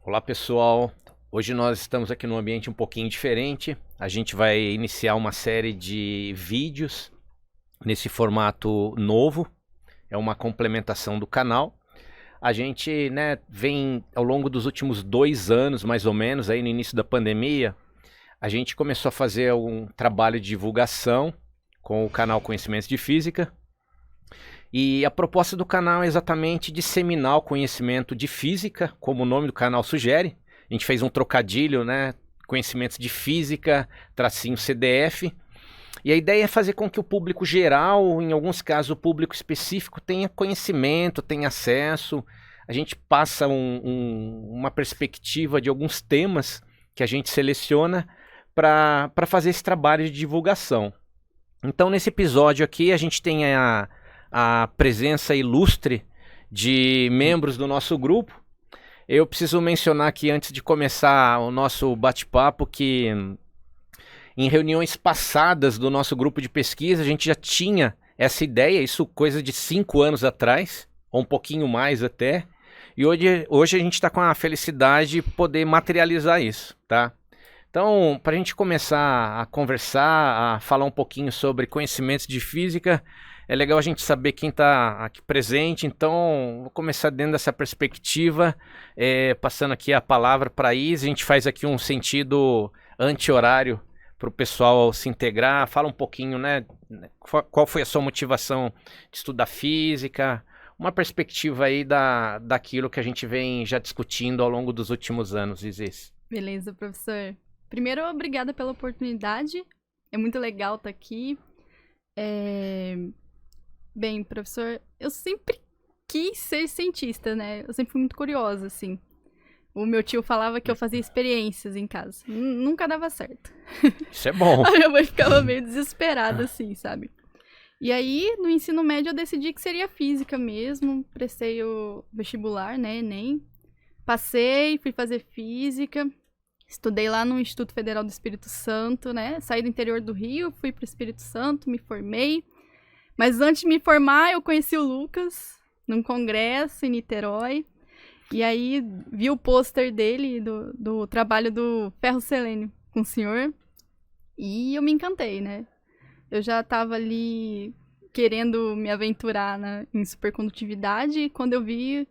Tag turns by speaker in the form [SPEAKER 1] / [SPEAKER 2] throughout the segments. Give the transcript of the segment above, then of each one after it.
[SPEAKER 1] Olá pessoal, hoje nós estamos aqui num ambiente um pouquinho diferente. A gente vai iniciar uma série de vídeos nesse formato novo, é uma complementação do canal. A gente vem ao longo dos últimos 2 anos, mais ou menos, aí no início da pandemia, a gente começou a fazer um trabalho de divulgação com o canal Conhecimentos de Física. E a proposta do canal é exatamente disseminar o conhecimento de física, como o nome do canal sugere. A gente fez um trocadilho, Conhecimentos de Física, tracinho CDF. E a ideia é fazer com que o público geral, em alguns casos o público específico, tenha conhecimento, tenha acesso. A gente passa uma perspectiva de alguns temas que a gente seleciona para fazer esse trabalho de divulgação. Então, nesse episódio aqui, a gente tem a presença ilustre de membros do nosso grupo. Eu preciso mencionar aqui, antes de começar o nosso bate-papo, que em reuniões passadas do nosso grupo de pesquisa, a gente já tinha essa ideia, isso coisa de 5 anos atrás, ou um pouquinho mais até, e hoje a gente está com a felicidade de poder materializar isso, tá? Então, para a gente começar a conversar, a falar um pouquinho sobre conhecimentos de física, é legal a gente saber quem está aqui presente. Então, vou começar dentro dessa perspectiva, passando aqui a palavra para a Isa. A gente faz aqui um sentido anti-horário para o pessoal se integrar. Fala um pouquinho, qual foi a sua motivação de estudar física, uma perspectiva aí daquilo que a gente vem já discutindo ao longo dos últimos anos, Isis.
[SPEAKER 2] Beleza, professor. Primeiro, obrigada pela oportunidade. É muito legal estar aqui. Bem, professor, eu sempre quis ser cientista, né? Eu sempre fui muito curiosa, assim. O meu tio falava que eu fazia experiências em casa. Nunca dava certo.
[SPEAKER 1] Isso é bom.
[SPEAKER 2] A minha mãe ficava meio desesperada, assim, sabe? E aí, no ensino médio, eu decidi que seria física mesmo. Prestei o vestibular, né, Enem. Passei, fui fazer física. Estudei lá no Instituto Federal do Espírito Santo, né? Saí do interior do Rio, fui para o Espírito Santo, me formei. Mas antes de me formar, eu conheci o Lucas num congresso em Niterói. E aí vi o pôster dele, do trabalho do Ferro Selênio com o senhor. E eu me encantei, né? Eu já estava ali querendo me aventurar em supercondutividade. E quando eu vi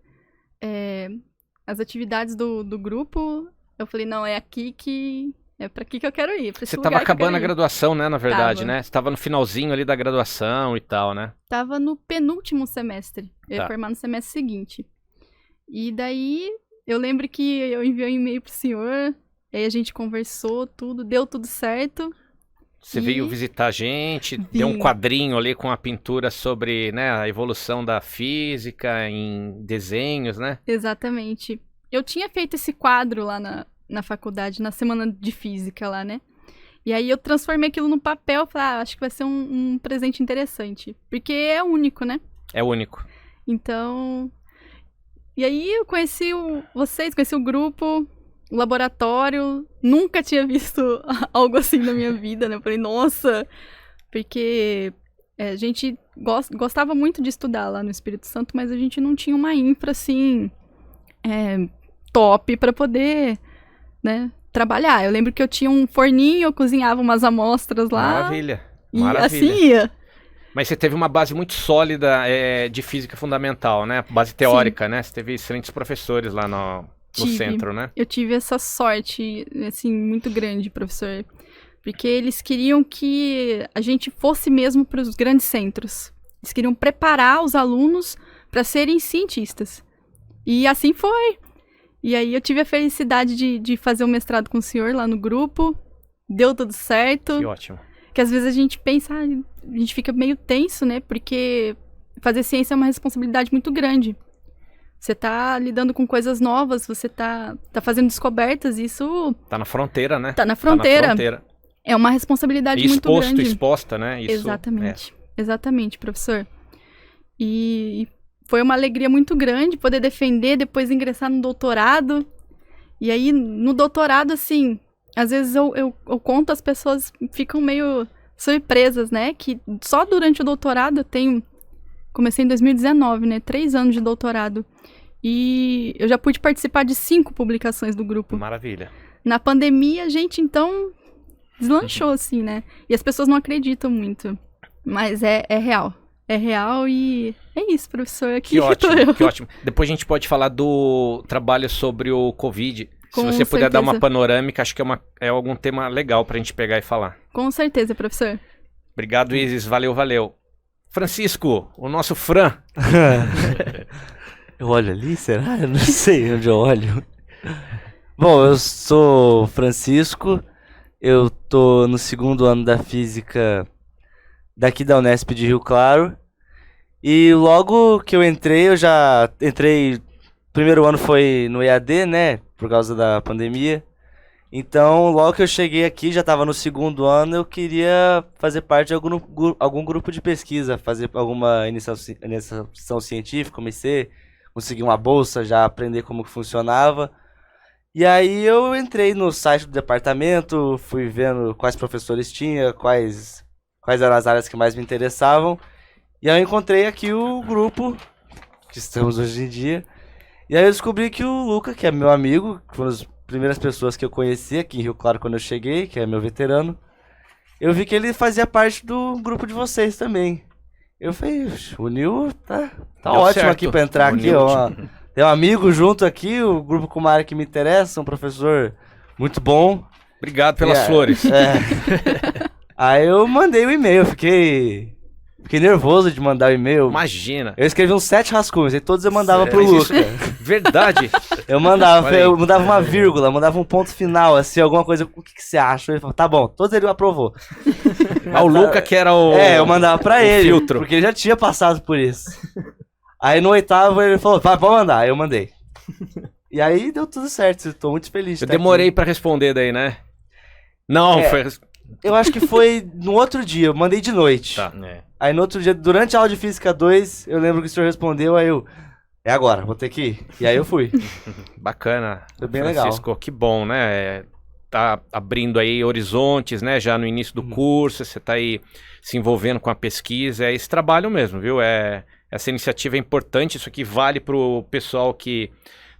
[SPEAKER 2] as atividades do grupo, eu falei, não, é aqui que... É pra aqui que eu quero ir.
[SPEAKER 1] Você estava acabando a graduação, né, na verdade, né? Você estava no finalzinho ali da graduação e tal, né?
[SPEAKER 2] Tava no penúltimo semestre. Eu ia
[SPEAKER 1] Tá.
[SPEAKER 2] formar no semestre seguinte. E daí, eu lembro que eu enviei um e-mail pro senhor, aí a gente conversou, deu tudo certo.
[SPEAKER 1] Você veio visitar a gente, deu um quadrinho ali com a pintura sobre, a evolução da física em desenhos, né?
[SPEAKER 2] Exatamente. Eu tinha feito esse quadro lá na faculdade, na semana de física lá, né? E aí eu transformei aquilo no papel, falei, acho que vai ser um presente interessante. Porque é único, né?
[SPEAKER 1] É único.
[SPEAKER 2] Então... E aí eu conheci vocês, conheci o grupo, o laboratório. Nunca tinha visto algo assim na minha vida, né? Eu falei, nossa... Porque a gente gostava muito de estudar lá no Espírito Santo, mas a gente não tinha uma infra, assim... top para poder, trabalhar. Eu lembro que eu tinha um forninho, eu cozinhava umas amostras lá.
[SPEAKER 1] Maravilha.
[SPEAKER 2] E
[SPEAKER 1] Maravilha.
[SPEAKER 2] assim ia.
[SPEAKER 1] Mas você teve uma base muito sólida de física fundamental, né? Base teórica, né? Você teve excelentes professores lá no centro, né?
[SPEAKER 2] Eu tive essa sorte, assim, muito grande, professor. Porque eles queriam que a gente fosse mesmo para os grandes centros. Eles queriam preparar os alunos para serem cientistas. E assim foi. E aí eu tive a felicidade de fazer um mestrado com o senhor lá no grupo. Deu tudo certo.
[SPEAKER 1] Que ótimo.
[SPEAKER 2] Que às vezes a gente pensa, a gente fica meio tenso, né? Porque fazer ciência é uma responsabilidade muito grande. Você tá lidando com coisas novas, você tá fazendo descobertas, isso...
[SPEAKER 1] Tá na fronteira, né?
[SPEAKER 2] Tá na fronteira.
[SPEAKER 1] Tá na fronteira.
[SPEAKER 2] É uma responsabilidade muito grande.
[SPEAKER 1] Exposta, né? Isso,
[SPEAKER 2] exatamente. Exatamente, professor. E foi uma alegria muito grande poder defender, depois ingressar no doutorado. E aí, no doutorado, assim, às vezes eu conto, as pessoas ficam meio surpresas, né? Que só durante o doutorado eu tenho... Comecei em 2019, né? 3 anos de doutorado. E eu já pude participar de 5 publicações do grupo.
[SPEAKER 1] Maravilha.
[SPEAKER 2] Na pandemia, a gente, então, deslanchou, assim, né? E as pessoas não acreditam muito. Mas é real. É real e é isso, professor. Aqui
[SPEAKER 1] Que
[SPEAKER 2] tô
[SPEAKER 1] ótimo,
[SPEAKER 2] eu.
[SPEAKER 1] que ótimo. Depois a gente pode falar do trabalho sobre o Covid. Se
[SPEAKER 2] Com
[SPEAKER 1] você puder dar uma
[SPEAKER 2] certeza.
[SPEAKER 1] panorâmica, acho que é algum tema legal pra gente pegar e falar.
[SPEAKER 2] Com certeza, professor.
[SPEAKER 1] Obrigado, Isis. Valeu, valeu. Francisco, o nosso Fran.
[SPEAKER 3] Eu olho ali, será? Eu não sei onde eu olho. Bom, eu sou Francisco, eu tô no 2º ano da física daqui da Unesp de Rio Claro. E logo que eu já entrei, primeiro ano foi no EAD, né, por causa da pandemia. Então, logo que eu cheguei aqui, já estava no 2º ano, eu queria fazer parte de algum grupo de pesquisa, fazer alguma iniciação científica, conseguir uma bolsa, já aprender como que funcionava. E aí eu entrei no site do departamento, fui vendo quais professores tinha, quais eram as áreas que mais me interessavam. E aí eu encontrei aqui o grupo que estamos hoje em dia. E aí eu descobri que o Luca, que é meu amigo, que foi uma das primeiras pessoas que eu conheci aqui em Rio Claro quando eu cheguei, que é meu veterano, eu vi que ele fazia parte do grupo de vocês também. Eu falei, o Nil tá
[SPEAKER 1] Deu
[SPEAKER 3] ótimo
[SPEAKER 1] certo.
[SPEAKER 3] aqui pra entrar
[SPEAKER 1] O
[SPEAKER 3] aqui,
[SPEAKER 1] Nil
[SPEAKER 3] ó. Tem um amigo junto aqui, o grupo com uma área que me interessa, um professor muito bom.
[SPEAKER 1] Obrigado pelas
[SPEAKER 3] É,
[SPEAKER 1] flores.
[SPEAKER 3] Aí eu mandei o e-mail, fiquei nervoso de mandar o e-mail.
[SPEAKER 1] Imagina.
[SPEAKER 3] Eu escrevi uns 7 rascunhos, e todos eu mandava pro
[SPEAKER 1] Mas isso-
[SPEAKER 3] Luca.
[SPEAKER 1] Verdade.
[SPEAKER 3] Eu mandava,
[SPEAKER 1] Olha aí.
[SPEAKER 3] eu mandava uma vírgula, mandava um ponto final, assim, alguma coisa. O que você acha? Ele falou, tá bom, todos ele aprovou.
[SPEAKER 1] O Luca que era o...
[SPEAKER 3] Eu mandava pra
[SPEAKER 1] o
[SPEAKER 3] ele,
[SPEAKER 1] filtro.
[SPEAKER 3] porque ele já tinha passado por isso. Aí no 8º ele falou, vai, pode mandar, aí eu mandei. E aí deu tudo certo, tô muito feliz de
[SPEAKER 1] Eu
[SPEAKER 3] estar
[SPEAKER 1] demorei
[SPEAKER 3] aqui.
[SPEAKER 1] pra responder daí, né? Não,
[SPEAKER 3] É.
[SPEAKER 1] foi...
[SPEAKER 3] Eu acho que foi no outro dia, eu mandei de noite.
[SPEAKER 1] Tá.
[SPEAKER 3] Aí no outro dia, durante a aula de Física 2, eu lembro que o senhor respondeu, aí eu... É agora, vou ter que ir. E aí eu fui.
[SPEAKER 1] Bacana.
[SPEAKER 3] Foi bem
[SPEAKER 1] Francisco, que bom, né? Tá abrindo aí horizontes, né? Já no início do curso, você tá aí se envolvendo com a pesquisa. É esse trabalho mesmo, viu? Essa iniciativa é importante. Isso aqui vale pro pessoal que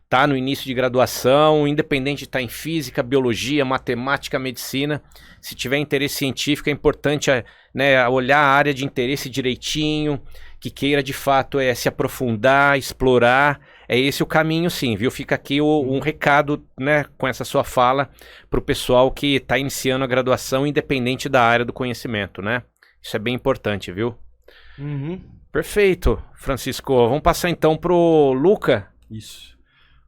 [SPEAKER 1] tá no início de graduação, independente de estar em física, biologia, matemática, medicina. Se tiver interesse científico, é importante, né, olhar a área de interesse direitinho, que queira de fato se aprofundar, explorar. É esse o caminho, sim, viu? Fica aqui um recado, né, com essa sua fala para o pessoal que está iniciando a graduação, independente da área do conhecimento, né? Isso é bem importante, viu?
[SPEAKER 3] Uhum.
[SPEAKER 1] Perfeito, Francisco. Vamos passar então pro Luca.
[SPEAKER 4] Isso.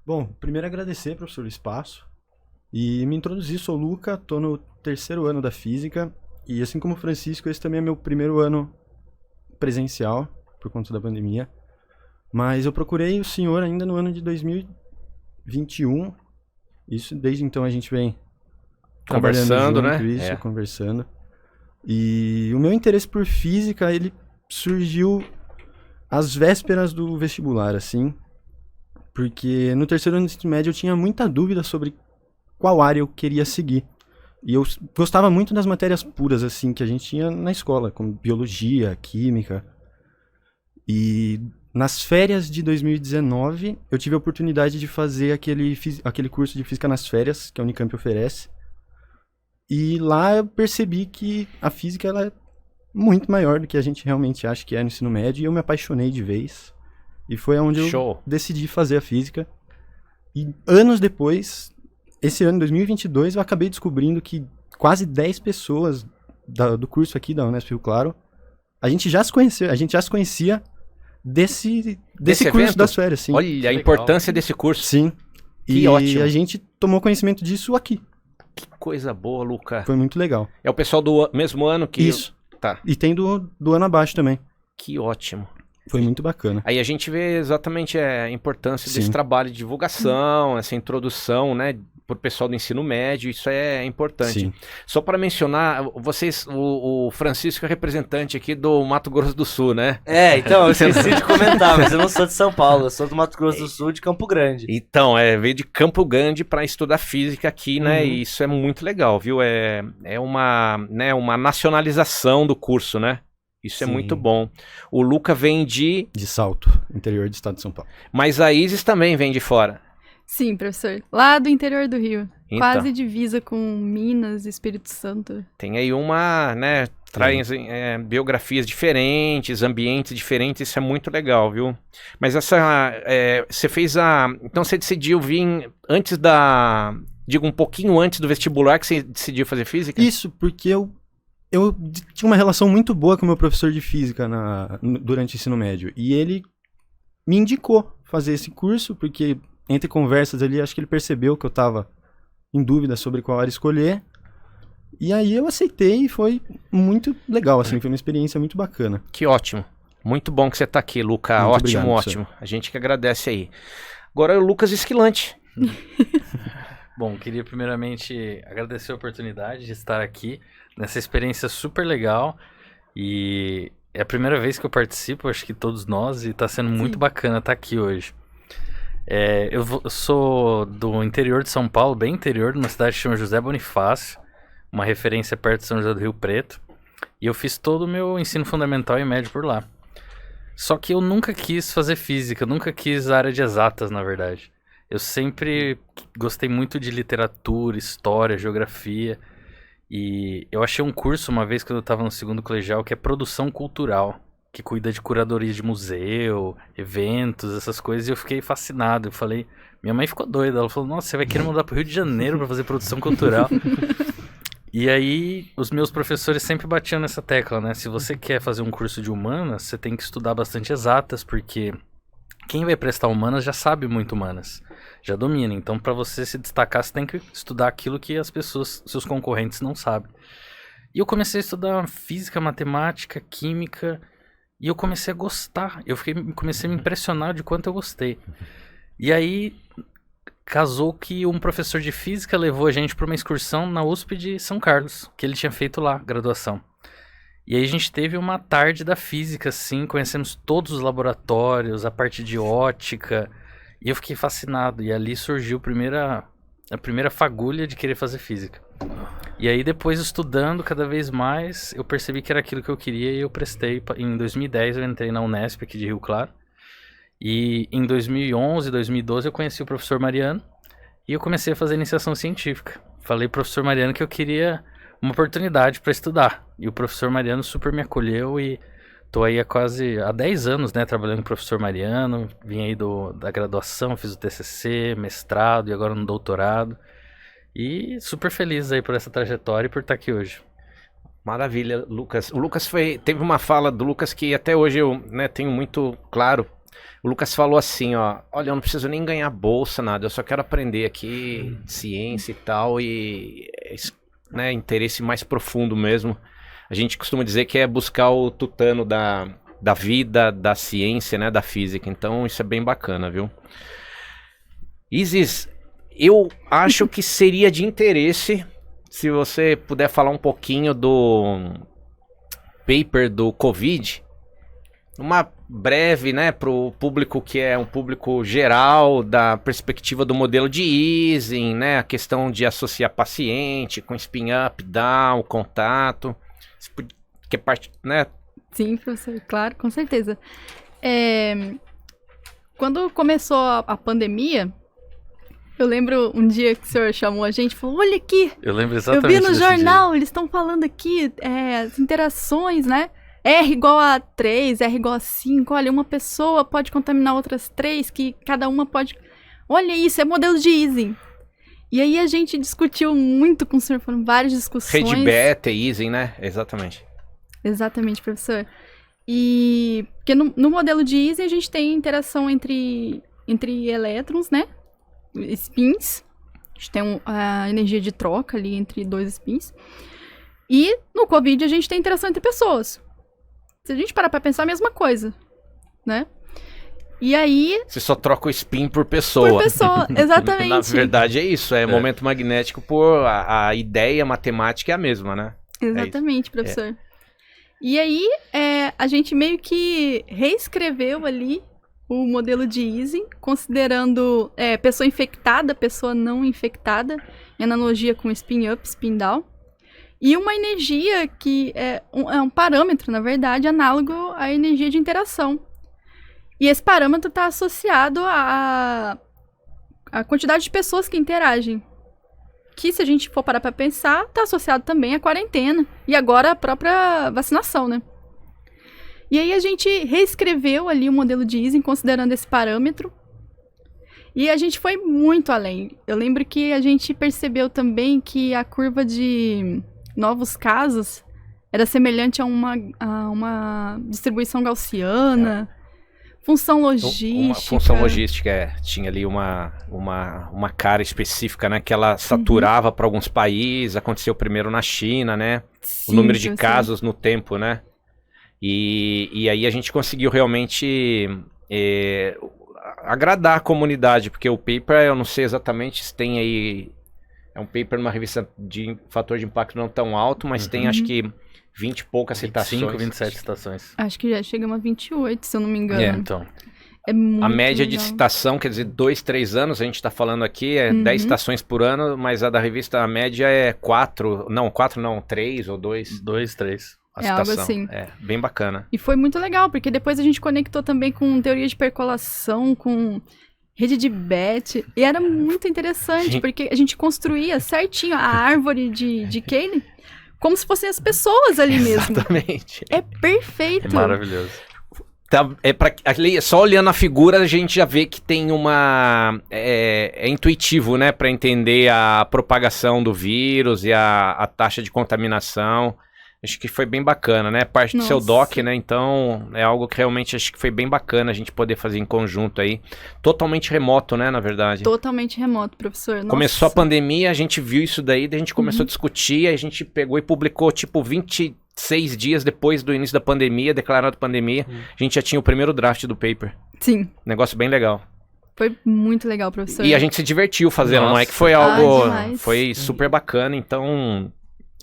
[SPEAKER 4] Bom, primeiro agradecer, professor, o espaço. E me introduzir, sou o Luca, tô no 3º ano da física. E assim como o Francisco, esse também é meu primeiro ano presencial, por conta da pandemia. Mas eu procurei o senhor ainda no ano de 2021. Isso, desde então a gente vem
[SPEAKER 1] Conversando,
[SPEAKER 4] trabalhando
[SPEAKER 1] né?
[SPEAKER 4] junto, isso,
[SPEAKER 1] É.
[SPEAKER 4] conversando. E o meu interesse por física, ele surgiu às vésperas do vestibular, assim. Porque no 3º ano do ensino médio eu tinha muita dúvida sobre qual área eu queria seguir. E eu gostava muito das matérias puras, assim, que a gente tinha na escola, como biologia, química. E nas férias de 2019, eu tive a oportunidade de fazer aquele curso de física nas férias, que a Unicamp oferece. E lá eu percebi que a física ela é muito maior do que a gente realmente acha que é no ensino médio, e eu me apaixonei de vez. E foi onde eu
[SPEAKER 1] Show.
[SPEAKER 4] decidi fazer a física. E anos depois, esse ano, 2022, eu acabei descobrindo que quase 10 pessoas do curso aqui da Unesp Rio Claro, a gente já se conhecia desse curso
[SPEAKER 1] evento?
[SPEAKER 4] das férias, sim.
[SPEAKER 1] Olha a
[SPEAKER 3] legal.
[SPEAKER 1] importância desse curso.
[SPEAKER 4] Sim.
[SPEAKER 1] Que
[SPEAKER 4] E
[SPEAKER 1] ótimo.
[SPEAKER 4] a gente tomou conhecimento disso aqui.
[SPEAKER 1] Que coisa boa, Luca.
[SPEAKER 4] Foi muito legal.
[SPEAKER 1] É o pessoal do mesmo ano que...
[SPEAKER 4] Isso.
[SPEAKER 1] Tá,
[SPEAKER 4] E tem do ano abaixo também.
[SPEAKER 1] que ótimo.
[SPEAKER 4] Foi muito bacana.
[SPEAKER 1] Aí a gente vê exatamente a importância desse
[SPEAKER 4] Sim.
[SPEAKER 1] trabalho de divulgação, essa introdução, né, pro pessoal do ensino médio, isso é importante.
[SPEAKER 4] Sim.
[SPEAKER 1] Só para mencionar, vocês, o Francisco é representante aqui do Mato Grosso do Sul, né?
[SPEAKER 3] Então, eu esqueci de comentar, mas eu não sou de São Paulo, eu sou do Mato Grosso do Sul, de Campo Grande.
[SPEAKER 1] Então, veio de Campo Grande para estudar física aqui, né?
[SPEAKER 3] Uhum.
[SPEAKER 1] E isso é muito legal, viu? É uma nacionalização do curso, né? Isso é
[SPEAKER 3] Sim.
[SPEAKER 1] muito bom. O Luca vem de...
[SPEAKER 4] De Salto, interior do estado de São Paulo.
[SPEAKER 1] Mas a Isis também vem de fora.
[SPEAKER 2] Sim, professor. Lá do interior do Rio.
[SPEAKER 1] Então.
[SPEAKER 2] Quase divisa com Minas e Espírito Santo.
[SPEAKER 1] Tem aí uma, né, traz biografias diferentes, ambientes diferentes, isso é muito legal, viu? Mas você fez então você decidiu vir antes digo, um pouquinho antes do vestibular que você decidiu fazer física?
[SPEAKER 4] Isso, porque eu tinha uma relação muito boa com o meu professor de física durante o ensino médio. E ele me indicou fazer esse curso, porque entre conversas ali, acho que ele percebeu que eu estava em dúvida sobre qual área escolher. E aí eu aceitei e foi muito legal, assim, foi uma experiência muito bacana.
[SPEAKER 1] Que ótimo. Muito bom que você está aqui, Luca.
[SPEAKER 4] Muito
[SPEAKER 1] Ótimo,
[SPEAKER 4] obrigado,
[SPEAKER 1] ótimo. A gente que agradece aí. Agora é o Lucas Esquilante.
[SPEAKER 5] Bom, queria primeiramente agradecer a oportunidade de estar aqui nessa experiência super legal. E é a primeira vez que eu participo, acho que todos nós, e está sendo muito bacana estar aqui hoje. Eu sou do interior de São Paulo, bem interior, numa cidade que chama José Bonifácio, uma referência perto de São José do Rio Preto. E eu fiz todo o meu ensino fundamental e médio por lá. Só que eu nunca quis fazer física, eu nunca quis a área de exatas, na verdade. Eu sempre gostei muito de literatura, história, geografia. E eu achei um curso uma vez quando eu estava no segundo colegial que é produção cultural, que cuida de curadoria de museu, eventos, essas coisas. E eu fiquei fascinado. Eu falei, minha mãe ficou doida. Ela falou, nossa, você vai querer mudar para o Rio de Janeiro para fazer produção cultural. E aí, os meus professores sempre batiam nessa tecla, né? Se você quer fazer um curso de humanas, você tem que estudar bastante exatas, porque quem vai prestar humanas já sabe muito humanas, já domina. Então, para você se destacar, você tem que estudar aquilo que as pessoas, seus concorrentes, não sabem. E eu comecei a estudar física, matemática, química, e eu comecei a gostar. Comecei a me impressionar de quanto eu gostei. E aí, casou que um professor de física levou a gente para uma excursão na USP de São Carlos, que ele tinha feito lá, graduação. E aí a gente teve uma tarde da física, assim, conhecemos todos os laboratórios, a parte de ótica, e eu fiquei fascinado. E ali surgiu a primeira fagulha de querer fazer física. E aí depois, estudando cada vez mais, eu percebi que era aquilo que eu queria e eu prestei. Em 2010 eu entrei na Unesp aqui de Rio Claro. E em 2011, 2012 eu conheci o professor Mariano e eu comecei a fazer iniciação científica. Falei pro professor Mariano que eu queria uma oportunidade para estudar. E o professor Mariano super me acolheu e tô aí há 10 anos, né, trabalhando com o professor Mariano. Vim aí da graduação, fiz o TCC, mestrado e agora no doutorado. E super feliz aí por essa trajetória e por estar aqui hoje.
[SPEAKER 1] Maravilha, Lucas. O Lucas teve uma fala do Lucas que até hoje eu, né, tenho muito claro. O Lucas falou assim, ó, olha, eu não preciso nem ganhar bolsa, nada, eu só quero aprender aqui ciência e tal, e né, interesse mais profundo mesmo. A gente costuma dizer que é buscar o tutano da vida, da ciência, né, da física, então isso é bem bacana, viu? Isis, eu acho que seria de interesse se você puder falar um pouquinho do paper do Covid, uma breve, né, para o público que é um público geral, da perspectiva do modelo de Ising, né, a questão de associar paciente com spin up, down, contato, que é parte, né?
[SPEAKER 2] Sim, professor, claro, com certeza. Quando começou a pandemia, eu lembro um dia que o senhor chamou a gente e falou, olha aqui,
[SPEAKER 5] Eu lembro exatamente
[SPEAKER 2] eu vi no
[SPEAKER 5] desse
[SPEAKER 2] jornal, eles estão falando aqui as interações, né? R igual a 3, R igual a 5, olha, uma pessoa pode contaminar outras 3, que cada uma pode... Olha isso, é modelo de Ising. E aí a gente discutiu muito com o senhor, foram várias discussões.
[SPEAKER 1] Rede beta e Ising, né? Exatamente.
[SPEAKER 2] Exatamente, professor. E porque no modelo de Ising a gente tem interação entre elétrons, né? Spins. A gente tem a energia de troca ali entre dois spins. E no Covid a gente tem interação entre pessoas. Se a gente parar pra pensar, a mesma coisa, né? E aí...
[SPEAKER 1] Você só troca o spin por pessoa.
[SPEAKER 2] Por pessoa, exatamente.
[SPEAKER 1] Na verdade é isso, é momento magnético por... A ideia matemática é a mesma, né?
[SPEAKER 2] Exatamente, professor. E aí, a gente meio que reescreveu ali o modelo de Ising, considerando pessoa infectada, pessoa não infectada, em analogia com spin up, spin down. e uma energia que é um parâmetro, na verdade, análogo à energia de interação. E esse parâmetro está associado à quantidade de pessoas que interagem. Que, se a gente for parar para pensar, está associado também à quarentena e agora à própria vacinação, né? E aí a gente reescreveu ali o modelo de Ising considerando esse parâmetro. E a gente foi muito além. Eu lembro que a gente percebeu também que a curva de novos casos era semelhante a uma distribuição gaussiana, função logística.
[SPEAKER 1] Uma função logística, tinha ali uma cara específica, né? Que ela saturava para alguns países, aconteceu primeiro na China, né?
[SPEAKER 2] Sim,
[SPEAKER 1] o número de casos no tempo, né? E aí a gente conseguiu realmente agradar a comunidade, porque o paper, eu não sei exatamente se tem aí, é um paper numa revista de fator de impacto não tão alto, mas tem acho que 20 e poucas
[SPEAKER 5] 25,
[SPEAKER 1] citações.
[SPEAKER 5] 27 citações.
[SPEAKER 2] Acho que já chega a 28, se eu não me engano.
[SPEAKER 5] Então,
[SPEAKER 2] É muito
[SPEAKER 1] A média de
[SPEAKER 2] legal.
[SPEAKER 1] citação, quer dizer, 2, 3 anos, a gente está falando aqui, é 10 citações por ano, mas a da revista, a média é 4 não, 3 ou 2.
[SPEAKER 5] 2, 3.
[SPEAKER 1] A
[SPEAKER 2] É algo
[SPEAKER 1] citação.
[SPEAKER 2] assim.
[SPEAKER 1] É, bem bacana.
[SPEAKER 2] E foi muito legal, porque depois a gente conectou também com teoria de percolação, com rede de Bethe, e era muito interessante,
[SPEAKER 1] Sim.
[SPEAKER 2] porque a gente construía certinho a árvore de Cayley, como se fossem as pessoas ali mesmo.
[SPEAKER 1] Exatamente.
[SPEAKER 2] É perfeito.
[SPEAKER 5] É maravilhoso.
[SPEAKER 1] Tá, só olhando a figura a gente já vê que tem uma... É intuitivo, né? Para entender a propagação do vírus e a taxa de contaminação. Acho que foi bem bacana, né? Parte do seu
[SPEAKER 2] Nossa.
[SPEAKER 1] doc, né? Então, é algo que realmente acho que foi bem bacana a gente poder fazer em conjunto aí. Totalmente remoto, né? Na verdade.
[SPEAKER 2] Totalmente remoto, professor.
[SPEAKER 1] Começou a
[SPEAKER 2] Nossa.
[SPEAKER 1] pandemia, a gente viu isso daí, daí a gente começou a discutir, aí a gente pegou e publicou, tipo, 26 dias depois do início da pandemia, declarado pandemia, a gente já tinha o primeiro draft do paper.
[SPEAKER 2] Sim,
[SPEAKER 1] Negócio bem legal.
[SPEAKER 2] foi muito legal, professor.
[SPEAKER 1] E a gente se divertiu fazendo, não é
[SPEAKER 5] Nossa.
[SPEAKER 1] que foi algo...
[SPEAKER 2] demais.
[SPEAKER 1] foi super bacana, então...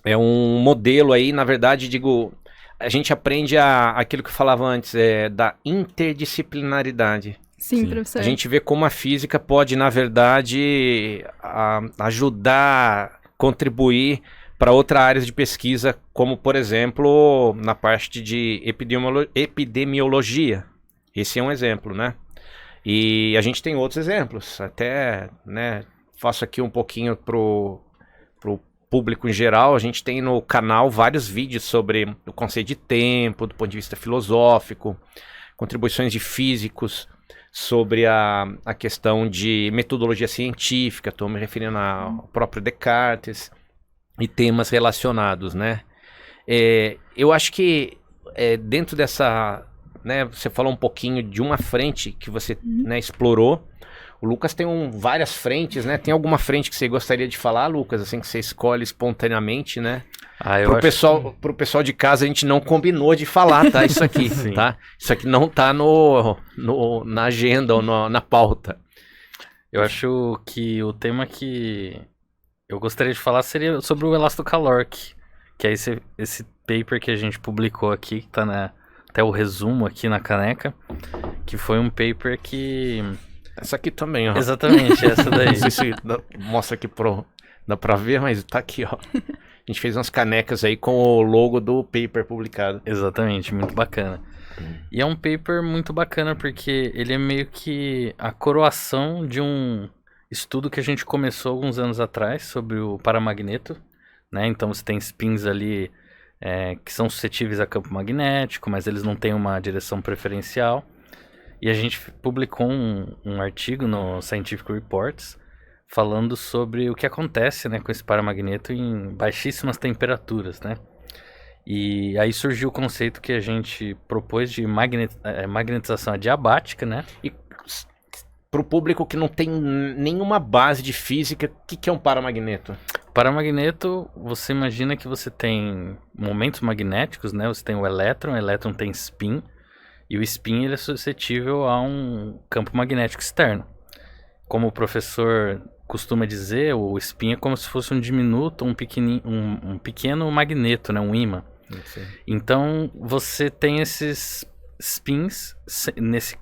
[SPEAKER 1] É um modelo aí, na verdade, digo... A gente aprende aquilo que eu falava antes, da interdisciplinaridade.
[SPEAKER 2] Sim,
[SPEAKER 5] Sim.
[SPEAKER 2] professor.
[SPEAKER 1] A gente vê como a física pode, na verdade, ajudar, contribuir para outras áreas de pesquisa, como, por exemplo, na parte de epidemiologia. Esse é um exemplo, né? E a gente tem outros exemplos. Até, né, faço aqui um pouquinho pro público em geral. A gente tem no canal vários vídeos sobre o conceito de tempo, do ponto de vista filosófico, contribuições de físicos sobre a questão de metodologia científica, estou me referindo ao próprio Descartes, e temas relacionados, né? Eu acho que dentro dessa, né, você falou um pouquinho de uma frente que você né, explorou. O Lucas tem várias frentes, né? Tem alguma frente que você gostaria de falar, Lucas, assim, que você escolhe espontaneamente, né? Pro pessoal de casa, a gente não combinou de falar, tá? Isso aqui,
[SPEAKER 5] Sim.
[SPEAKER 1] tá? Isso aqui não tá na agenda ou na pauta.
[SPEAKER 5] Eu acho que o tema que eu gostaria de falar seria sobre o elastocaloric, que é esse paper que a gente publicou aqui, que tá até o resumo aqui na caneca, que foi um paper que...
[SPEAKER 1] Essa aqui também, ó.
[SPEAKER 5] Exatamente, essa daí.
[SPEAKER 1] Não sei se mostra aqui dá pra ver, mas tá aqui, ó. A gente fez umas canecas aí com o logo do paper publicado.
[SPEAKER 5] Exatamente, muito bacana. E é um paper muito bacana porque ele é meio que a coroação de um estudo que a gente começou alguns anos atrás sobre o paramagneto, né? Então você tem spins ali que são suscetíveis a campo magnético, mas eles não têm uma direção preferencial. E a gente publicou um artigo no Scientific Reports falando sobre o que acontece, né, com esse paramagneto em baixíssimas temperaturas, né? E aí surgiu o conceito que a gente propôs de magnetização adiabática, né?
[SPEAKER 1] E pro público que não tem nenhuma base de física, o que é um paramagneto?
[SPEAKER 5] Paramagneto, você imagina que você tem momentos magnéticos, né? Você tem o elétron tem spin, e o spin ele é suscetível a um campo magnético externo. Como o professor costuma dizer, o spin é como se fosse um diminuto, um pequeno magneto, né? Um ímã. Então, você tem esses spins,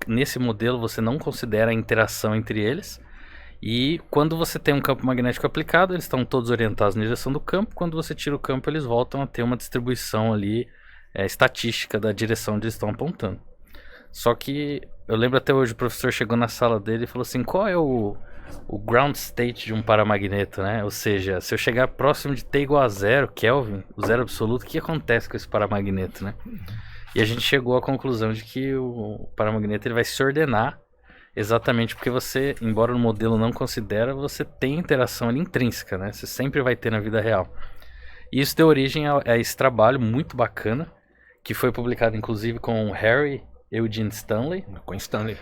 [SPEAKER 5] nesse modelo você não considera a interação entre eles, E quando você tem um campo magnético aplicado, eles estão todos orientados na direção do campo. Quando você tira o campo, eles voltam a ter uma distribuição ali estatística da direção onde eles estão apontando. Só que eu lembro até hoje, o professor chegou na sala dele e falou assim, qual é o ground state de um paramagneto, né? Ou seja, se eu chegar próximo de T igual a 0 Kelvin, o zero absoluto, o que acontece com esse paramagneto, né? E a gente chegou à conclusão de que o paramagneto ele vai se ordenar exatamente porque você, embora o modelo não considere, você tem interação ali intrínseca, né? Você sempre vai ter na vida real. E isso deu origem a esse trabalho muito bacana, que foi publicado inclusive com Harry Eugene Stanley.
[SPEAKER 1] Com Stanley.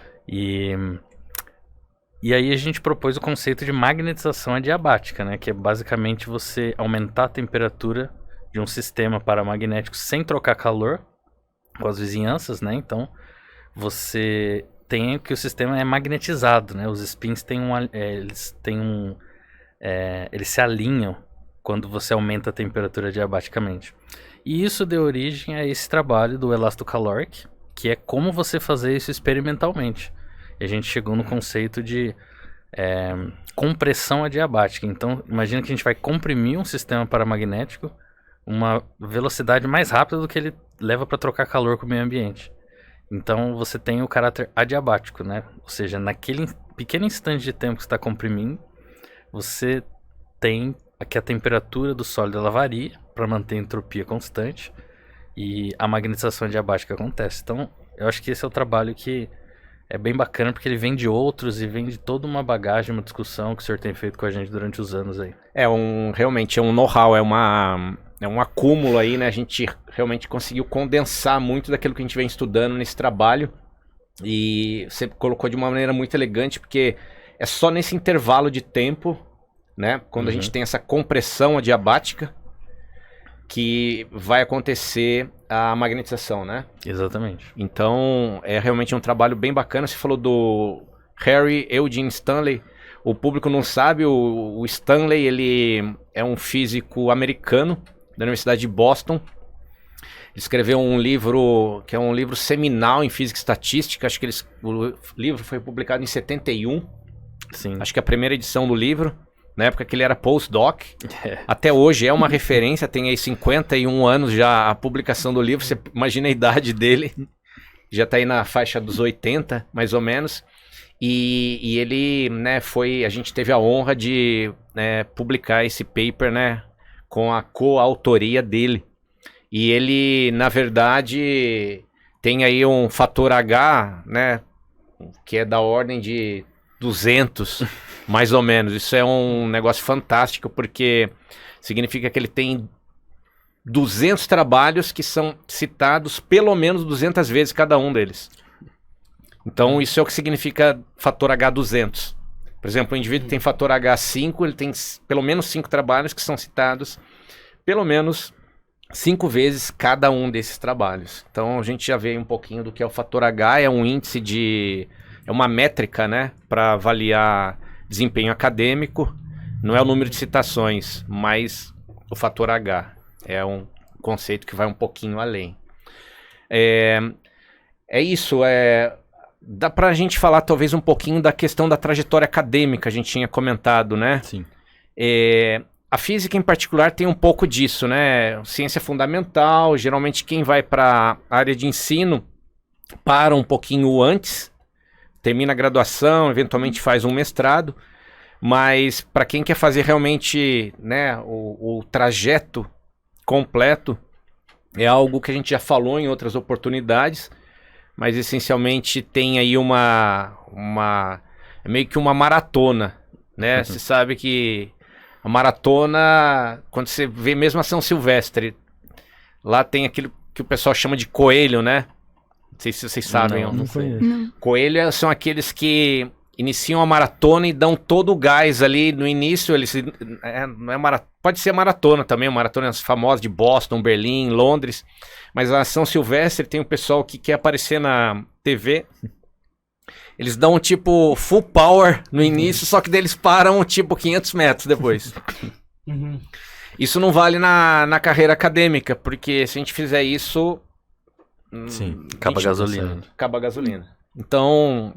[SPEAKER 5] E aí a gente propôs o conceito de magnetização adiabática, né? Que é basicamente você aumentar a temperatura de um sistema paramagnético sem trocar calor com as vizinhanças, né? Então, você tem que o sistema é magnetizado, né? Os spins têm eles se alinham quando você aumenta a temperatura adiabaticamente. E isso deu origem a esse trabalho do elastocaloric, que é como você fazer isso experimentalmente. E a gente chegou no conceito de compressão adiabática. Então, imagina que a gente vai comprimir um sistema paramagnético uma velocidade mais rápida do que ele leva para trocar calor com o meio ambiente. Então, você tem o caráter adiabático, né? Ou seja, naquele pequeno instante de tempo que você está comprimindo, você tem que a temperatura do sólido ela varia para manter a entropia constante e a magnetização adiabática acontece. Então, eu acho que esse é o trabalho que é bem bacana, porque ele vem de outros e vem de toda uma bagagem, uma discussão que o senhor tem feito com a gente durante os anos aí.
[SPEAKER 1] Realmente é um know-how, é um acúmulo aí, né? A gente realmente conseguiu condensar muito daquilo que a gente vem estudando nesse trabalho. E você colocou de uma maneira muito elegante, porque é só nesse intervalo de tempo, né? Quando a gente tem essa compressão adiabática, que vai acontecer a magnetização, né?
[SPEAKER 5] Exatamente.
[SPEAKER 1] Então, é realmente um trabalho bem bacana. Você falou do Harry Eugene Stanley. O público não sabe, o Stanley, ele é um físico americano da Universidade de Boston. Ele escreveu um livro que é um livro seminal em física e estatística. Acho que o livro foi publicado em 71.
[SPEAKER 5] Sim.
[SPEAKER 1] Acho que a primeira edição do livro, na época que ele era postdoc. Até hoje é uma referência, tem aí 51 anos já a publicação do livro. Você imagina a idade dele. Já está aí na faixa dos 80, mais ou menos. E ele, né, a gente teve a honra de publicar esse paper, né, com a coautoria dele. E ele, na verdade, tem aí um fator H, né, que é da ordem de 200, mais ou menos. Isso é um negócio fantástico, porque significa que ele tem 200 trabalhos que são citados pelo menos 200 vezes cada um deles. Então, isso é o que significa fator H200. Por exemplo, o indivíduo que tem fator H5, ele tem pelo menos 5 trabalhos que são citados pelo menos 5 vezes cada um desses trabalhos. Então, a gente já vê um pouquinho do que é o fator H, é um índice é uma métrica, né, para avaliar desempenho acadêmico. Não é o número de citações, mas o fator H. É um conceito que vai um pouquinho além. É isso, dá pra gente falar talvez um pouquinho da questão da trajetória acadêmica, a gente tinha comentado, né?
[SPEAKER 5] Sim.
[SPEAKER 1] A física em particular tem um pouco disso, né? Ciência fundamental, geralmente quem vai para a área de ensino para um pouquinho antes, termina a graduação, eventualmente faz um mestrado, mas para quem quer fazer realmente, né, o trajeto completo, é algo que a gente já falou em outras oportunidades, mas essencialmente tem aí é meio que uma maratona, né? Você sabe que a maratona, quando você vê mesmo a São Silvestre, lá tem aquilo que o pessoal chama de coelho, né? Não sei se vocês sabem.
[SPEAKER 5] Não sei.
[SPEAKER 1] Coelho são aqueles que iniciam a maratona e dão todo o gás ali no início. Não é pode ser maratona também, maratonas famosas de Boston, Berlim, Londres. Mas a São Silvestre tem o pessoal que quer aparecer na TV. Eles dão tipo full power no início, só que daí eles param tipo 500 metros depois. Isso não vale na carreira acadêmica, porque se a gente fizer isso...
[SPEAKER 5] Sim, acaba a gasolina.
[SPEAKER 1] Acaba a gasolina. Então,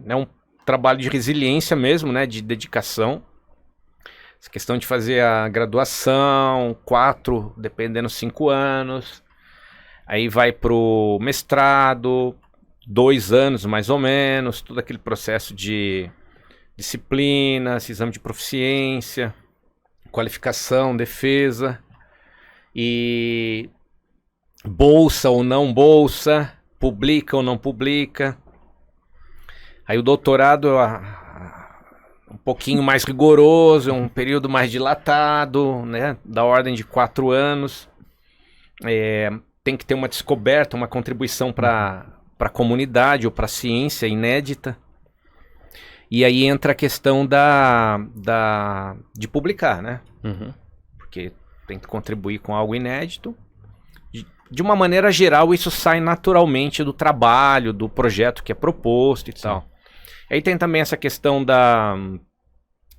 [SPEAKER 1] trabalho de resiliência mesmo, né? De dedicação. Essa questão de fazer a graduação, 4, dependendo, 5 anos. Aí vai pro mestrado, 2 anos mais ou menos, todo aquele processo de disciplinas, exame de proficiência, qualificação, defesa, e bolsa ou não bolsa, publica ou não publica. Aí o doutorado um pouquinho mais rigoroso, um período mais dilatado, né, da ordem de 4 anos. Tem que ter uma descoberta, uma contribuição para a comunidade ou para a ciência inédita. E aí entra a questão de publicar, né? Porque tem que contribuir com algo inédito. De uma maneira geral, isso sai naturalmente do trabalho, do projeto que é proposto e tal. Aí tem também essa questão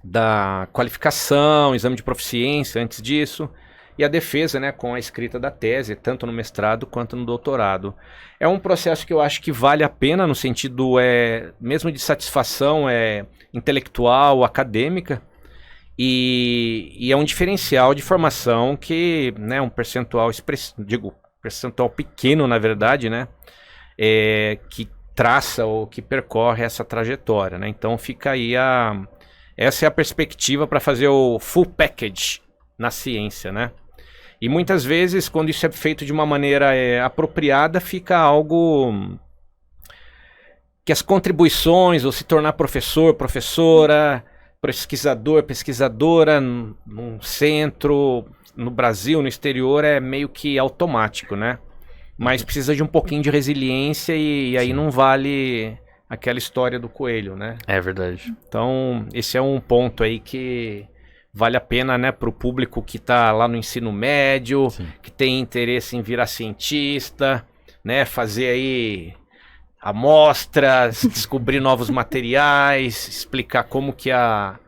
[SPEAKER 1] da qualificação, exame de proficiência antes disso. E a defesa, né, com a escrita da tese, tanto no mestrado quanto no doutorado. É um processo que eu acho que vale a pena no sentido mesmo de satisfação intelectual, acadêmica, e é um diferencial de formação que, né, um percentual percentual pequeno, na verdade, né, que traça ou que percorre essa trajetória, né? Então fica aí essa é a perspectiva para fazer o full package na ciência, né? E muitas vezes, quando isso é feito de uma maneira apropriada, fica algo que as contribuições, ou se tornar professor, professora, pesquisador, pesquisadora, num centro, no Brasil, no exterior, é meio que automático, né? Mas precisa de um pouquinho de resiliência e aí não vale aquela história do coelho, né?
[SPEAKER 5] É verdade.
[SPEAKER 1] Então, esse é um ponto aí que vale a pena, né, para o público que está lá no ensino médio, que tem interesse em virar cientista, né, fazer aí amostras, descobrir novos materiais, explicar como que a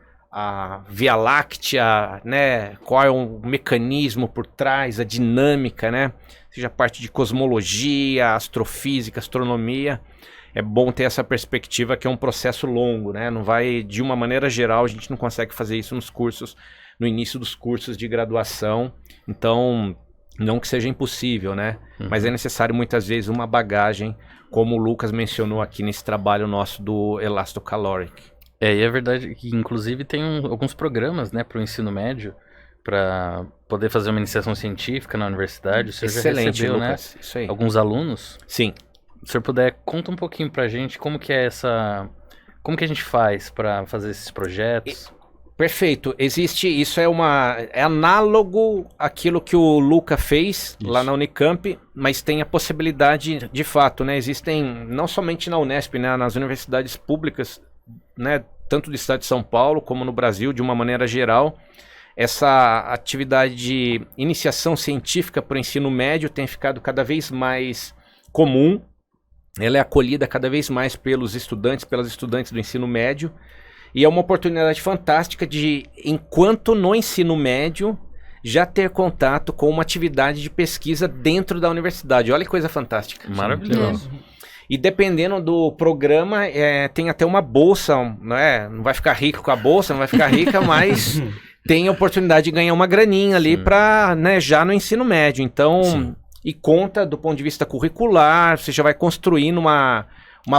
[SPEAKER 1] Via Láctea, né, qual é o mecanismo por trás, a dinâmica, né, seja parte de cosmologia, astrofísica, astronomia. É bom ter essa perspectiva que é um processo longo, né? Não vai, de uma maneira geral, a gente não consegue fazer isso no início dos cursos de graduação. Então, não que seja impossível, né? Mas é necessário muitas vezes uma bagagem, como o Lucas mencionou aqui nesse trabalho nosso do Elastocaloric.
[SPEAKER 5] E é verdade que inclusive tem alguns programas, né, para o ensino médio, para poder fazer uma iniciação científica na universidade. O senhor
[SPEAKER 1] Excelente,
[SPEAKER 5] já recebeu,
[SPEAKER 1] Lucas.
[SPEAKER 5] né,
[SPEAKER 1] Isso aí.
[SPEAKER 5] alguns alunos?
[SPEAKER 1] Sim.
[SPEAKER 5] Se o senhor puder, conta um pouquinho pra gente como que é como que a gente faz para fazer esses projetos?
[SPEAKER 1] Perfeito. Isso é análogo àquilo que o Luca fez lá na Unicamp, mas tem a possibilidade, de fato, né? Existem, não somente na Unesp, né, nas universidades públicas, né, tanto do estado de São Paulo como no Brasil, de uma maneira geral, essa atividade de iniciação científica para o ensino médio tem ficado cada vez mais comum. Ela é acolhida cada vez mais pelas estudantes do ensino médio. E é uma oportunidade fantástica de, enquanto no ensino médio, já ter contato com uma atividade de pesquisa dentro da universidade. Olha que coisa fantástica.
[SPEAKER 5] Maravilhoso.
[SPEAKER 1] E dependendo do programa, tem até uma bolsa, né? Não vai ficar rico com a bolsa, não vai ficar rica, mas tem a oportunidade de ganhar uma graninha ali para, né, já no ensino médio. Então... E conta do ponto de vista curricular, você já vai construindo uma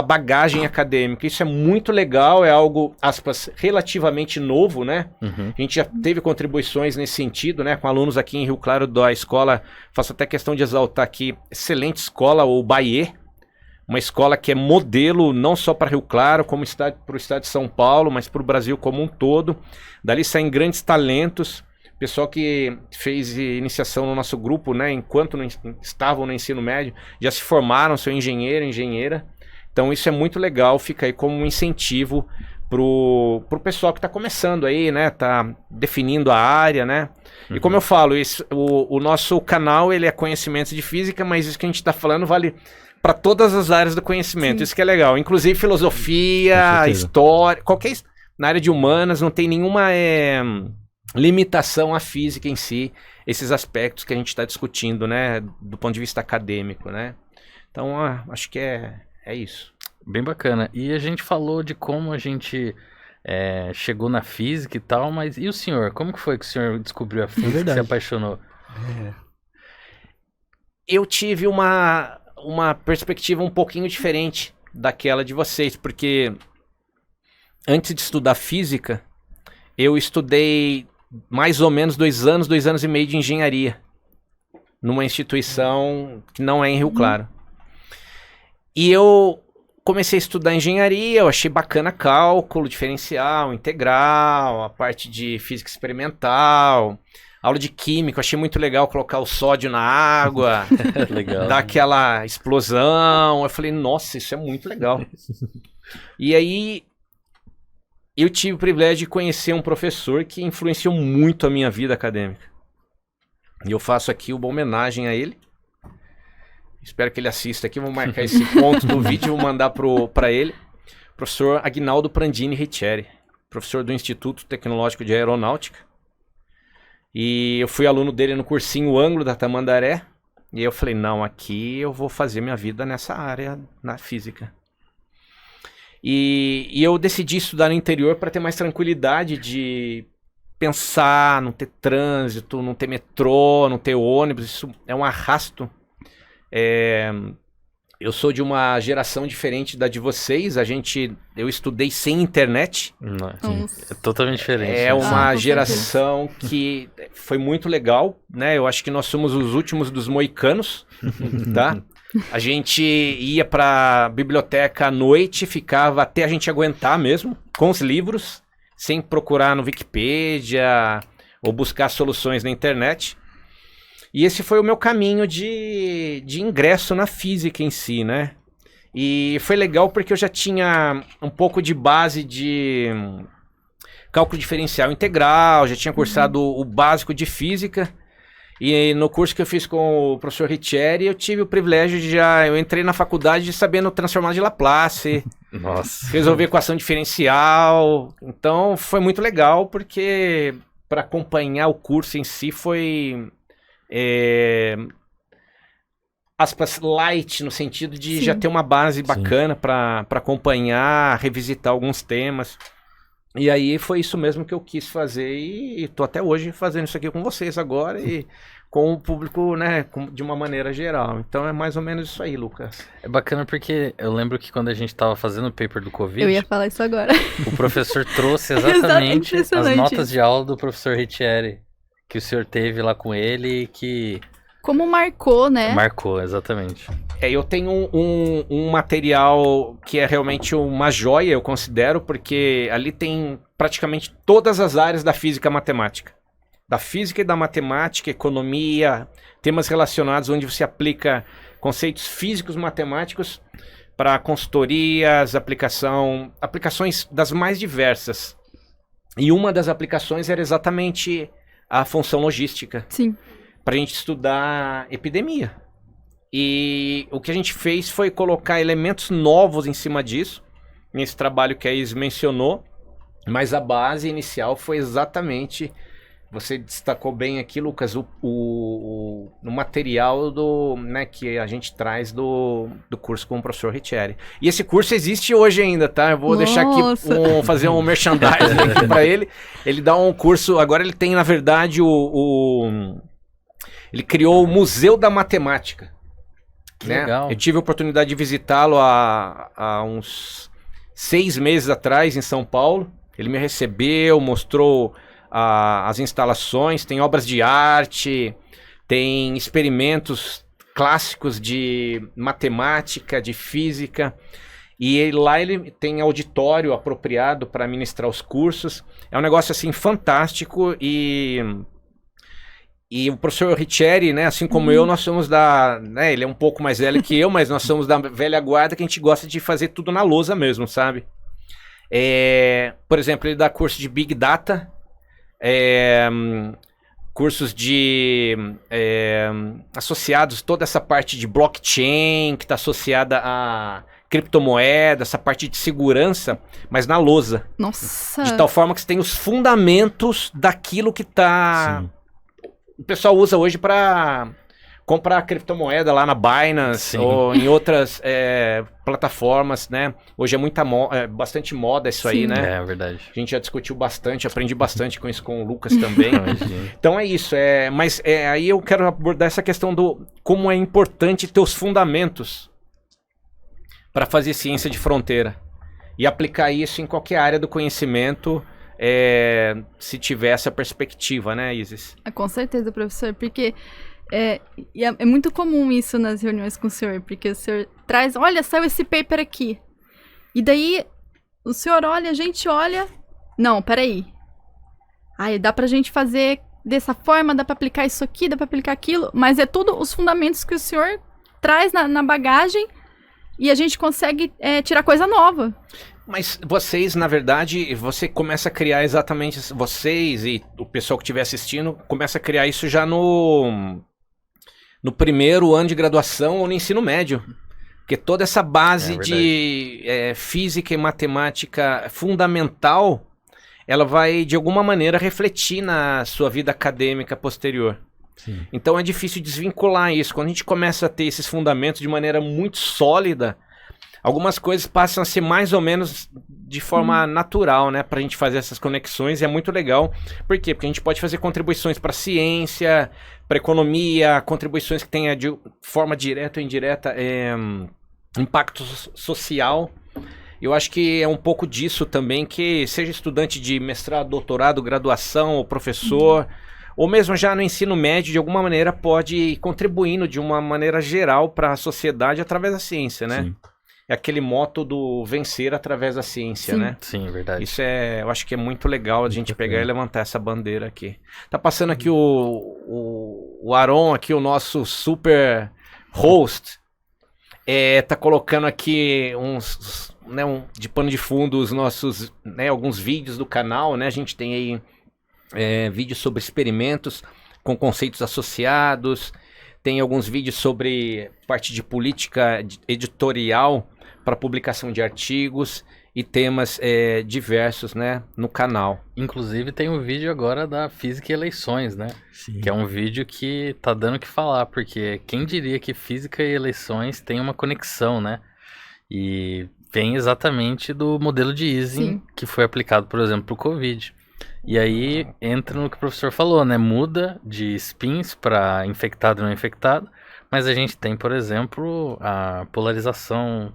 [SPEAKER 1] bagagem acadêmica. Isso é muito legal, é algo, aspas, relativamente novo, né? A gente já teve contribuições nesse sentido, né? Com alunos aqui em Rio Claro da escola, faço até questão de exaltar aqui, excelente escola, o Baie, uma escola que é modelo não só para Rio Claro, como para o estado de São Paulo, mas para o Brasil como um todo. Dali saem grandes talentos. Pessoal que fez iniciação no nosso grupo, né, enquanto estavam no ensino médio, já se formaram, são engenheiro, engenheira. Então isso é muito legal, fica aí como um incentivo pro pessoal que está começando aí, né, tá definindo a área, né. E como eu falo, o nosso canal, ele é conhecimentos de física, mas isso que a gente está falando vale para todas as áreas do conhecimento. Isso que é legal, inclusive filosofia, história, na área de humanas, não tem nenhuma... limitação à física em si, esses aspectos que a gente está discutindo, né, do ponto de vista acadêmico, né? Então, acho que é isso.
[SPEAKER 5] Bem bacana. E a gente falou de como a gente chegou na física e tal, mas e o senhor? Como que foi que o senhor descobriu a física e se
[SPEAKER 4] verdade.
[SPEAKER 5] apaixonou?
[SPEAKER 1] Eu tive uma perspectiva um pouquinho diferente daquela de vocês, porque antes de estudar física, eu estudei mais ou menos 2 anos e meio de engenharia, numa instituição que não é em Rio Claro. E eu comecei a estudar engenharia, eu achei bacana cálculo, diferencial, integral, a parte de física experimental, aula de química, eu achei muito legal colocar o sódio na água,
[SPEAKER 5] Legal.
[SPEAKER 1] dar aquela explosão. Eu falei, nossa, isso é muito legal. E aí eu tive o privilégio de conhecer um professor que influenciou muito a minha vida acadêmica. E eu faço aqui uma homenagem a ele. Espero que ele assista aqui, vou marcar esse ponto do vídeo e vou mandar para ele. Professor Aguinaldo Prandini Riccieri, professor do Instituto Tecnológico de Aeronáutica. E eu fui aluno dele no cursinho Ângulo da Tamandaré. E eu falei, não, aqui eu vou fazer minha vida nessa área, na física. E eu decidi estudar no interior para ter mais tranquilidade de pensar, não ter trânsito, não ter metrô, não ter ônibus. Isso é um arrasto. Eu sou de uma geração diferente da de vocês. Eu estudei sem internet.
[SPEAKER 2] Nossa.
[SPEAKER 5] É totalmente diferente.
[SPEAKER 1] É
[SPEAKER 5] né?
[SPEAKER 1] uma
[SPEAKER 2] com
[SPEAKER 1] geração que foi muito legal, né? Eu acho que nós somos os últimos dos moicanos, tá? A gente ia pra biblioteca à noite, ficava até a gente aguentar mesmo, com os livros, sem procurar no Wikipedia ou buscar soluções na internet. E esse foi o meu caminho de ingresso na física em si, né? E foi legal porque eu já tinha um pouco de base de cálculo diferencial integral, já tinha cursado o básico de física. E no curso que eu fiz com o professor Riccieri, eu tive o privilégio de eu entrei na faculdade sabendo transformar de Laplace,
[SPEAKER 5] Nossa.
[SPEAKER 1] resolver equação diferencial. Então foi muito legal porque para acompanhar o curso em si foi aspas light, no sentido de
[SPEAKER 2] Sim.
[SPEAKER 1] já ter uma base bacana para acompanhar, revisitar alguns temas. E aí foi isso mesmo que eu quis fazer e tô até hoje fazendo isso aqui com vocês agora e com o público, né, de uma maneira geral. Então é mais ou menos isso aí, Lucas.
[SPEAKER 5] É bacana porque eu lembro que quando a gente tava fazendo o paper do Covid,
[SPEAKER 2] Eu ia falar isso agora.
[SPEAKER 5] o professor trouxe exatamente as
[SPEAKER 2] Impressionante
[SPEAKER 5] notas
[SPEAKER 2] isso.
[SPEAKER 5] de aula do professor Riccieri, que o senhor teve lá com ele e que
[SPEAKER 2] Como marcou, né?
[SPEAKER 5] marcou, exatamente.
[SPEAKER 1] Eu tenho um material que é realmente uma joia, eu considero, porque ali tem praticamente todas as áreas da física matemática. Da física e da matemática, economia, temas relacionados onde você aplica conceitos físicos matemáticos para consultorias, aplicações das mais diversas. E uma das aplicações era exatamente a função logística,
[SPEAKER 2] Sim.
[SPEAKER 1] para a gente estudar epidemia. E o que a gente fez foi colocar elementos novos em cima disso, nesse trabalho que a Is mencionou, mas a base inicial foi exatamente, você destacou bem aqui, Lucas, no material né, que a gente traz do curso com o professor Riccieri. E esse curso existe hoje ainda, tá? Eu vou deixar aqui, fazer um merchandising aqui para ele. Ele dá um curso, agora ele tem, na verdade, ele criou o Museu da Matemática.
[SPEAKER 5] Que
[SPEAKER 1] Né?
[SPEAKER 5] legal.
[SPEAKER 1] Eu tive a oportunidade de visitá-lo há uns 6 meses atrás em São Paulo. Ele me recebeu, mostrou as instalações, tem obras de arte, tem experimentos clássicos de matemática, de física. E lá ele tem auditório apropriado para ministrar os cursos. É um negócio assim fantástico e o professor Riccieri, né, assim como eu, nós somos né, ele é um pouco mais velho que eu, mas nós somos da velha guarda que a gente gosta de fazer tudo na lousa mesmo, sabe? Por exemplo, ele dá curso de Big Data, cursos de associados, toda essa parte de blockchain que está associada a criptomoeda, essa parte de segurança, mas na lousa.
[SPEAKER 2] Nossa.
[SPEAKER 1] De tal forma que você tem os fundamentos daquilo que está...
[SPEAKER 4] Sim.
[SPEAKER 1] O pessoal usa hoje para comprar criptomoeda lá na Binance
[SPEAKER 5] Sim.
[SPEAKER 1] ou em outras plataformas, né? Hoje é bastante moda isso aí,
[SPEAKER 2] Sim.
[SPEAKER 1] né?
[SPEAKER 5] É verdade.
[SPEAKER 1] A gente já discutiu bastante, aprendi bastante com isso com o Lucas também.
[SPEAKER 5] Imagina.
[SPEAKER 1] Então é isso, mas aí eu quero abordar essa questão do como é importante ter os fundamentos para fazer ciência de fronteira e aplicar isso em qualquer área do conhecimento, se tiver essa perspectiva, né, Isis?
[SPEAKER 2] Com certeza, professor, porque é muito comum isso nas reuniões com o senhor, porque o senhor traz, olha, saiu esse paper aqui. E daí, o senhor olha, a gente olha, não, peraí. Aí dá pra gente fazer dessa forma, dá pra aplicar isso aqui, dá pra aplicar aquilo, mas é tudo os fundamentos que o senhor traz na bagagem e a gente consegue tirar coisa nova.
[SPEAKER 1] Mas vocês, na verdade, você começa a criar exatamente, vocês e o pessoal que estiver assistindo, começa a criar isso já no primeiro ano de graduação ou no ensino médio. Porque toda essa base de física e matemática fundamental, ela vai, de alguma maneira, refletir na sua vida acadêmica posterior.
[SPEAKER 5] Sim.
[SPEAKER 1] Então é difícil desvincular isso. Quando a gente começa a ter esses fundamentos de maneira muito sólida, algumas coisas passam a ser mais ou menos de forma natural, né? Pra gente fazer essas conexões, e é muito legal. Por quê? Porque a gente pode fazer contribuições para ciência, para economia, contribuições que tenham de forma direta ou indireta impacto social. Eu acho que é um pouco disso também, que seja estudante de mestrado, doutorado, graduação, ou professor, ou mesmo já no ensino médio, de alguma maneira pode ir contribuindo de uma maneira geral para a sociedade através da ciência, né?
[SPEAKER 5] Sim.
[SPEAKER 1] É aquele moto do vencer através da ciência,
[SPEAKER 2] Sim.
[SPEAKER 1] né?
[SPEAKER 5] Sim, verdade.
[SPEAKER 1] Isso eu acho que é muito legal a gente pegar e levantar essa bandeira aqui. Tá passando aqui o Aron, aqui, o nosso super host, tá colocando aqui uns, né, de pano de fundo os nossos, né, alguns vídeos do canal, né? A gente tem aí vídeos sobre experimentos com conceitos associados, tem alguns vídeos sobre parte de política editorial para publicação de artigos e temas diversos, né, no canal.
[SPEAKER 5] Inclusive tem um vídeo agora da Física e Eleições, né?
[SPEAKER 4] Sim.
[SPEAKER 5] Que é um vídeo que tá dando o que falar, porque quem diria que Física e Eleições tem uma conexão, né? E vem exatamente do modelo de Ising
[SPEAKER 2] Sim.
[SPEAKER 5] que foi aplicado, por exemplo, pro Covid. E aí entra no que o professor falou, né? Muda de spins para infectado e não infectado, mas a gente tem, por exemplo, a polarização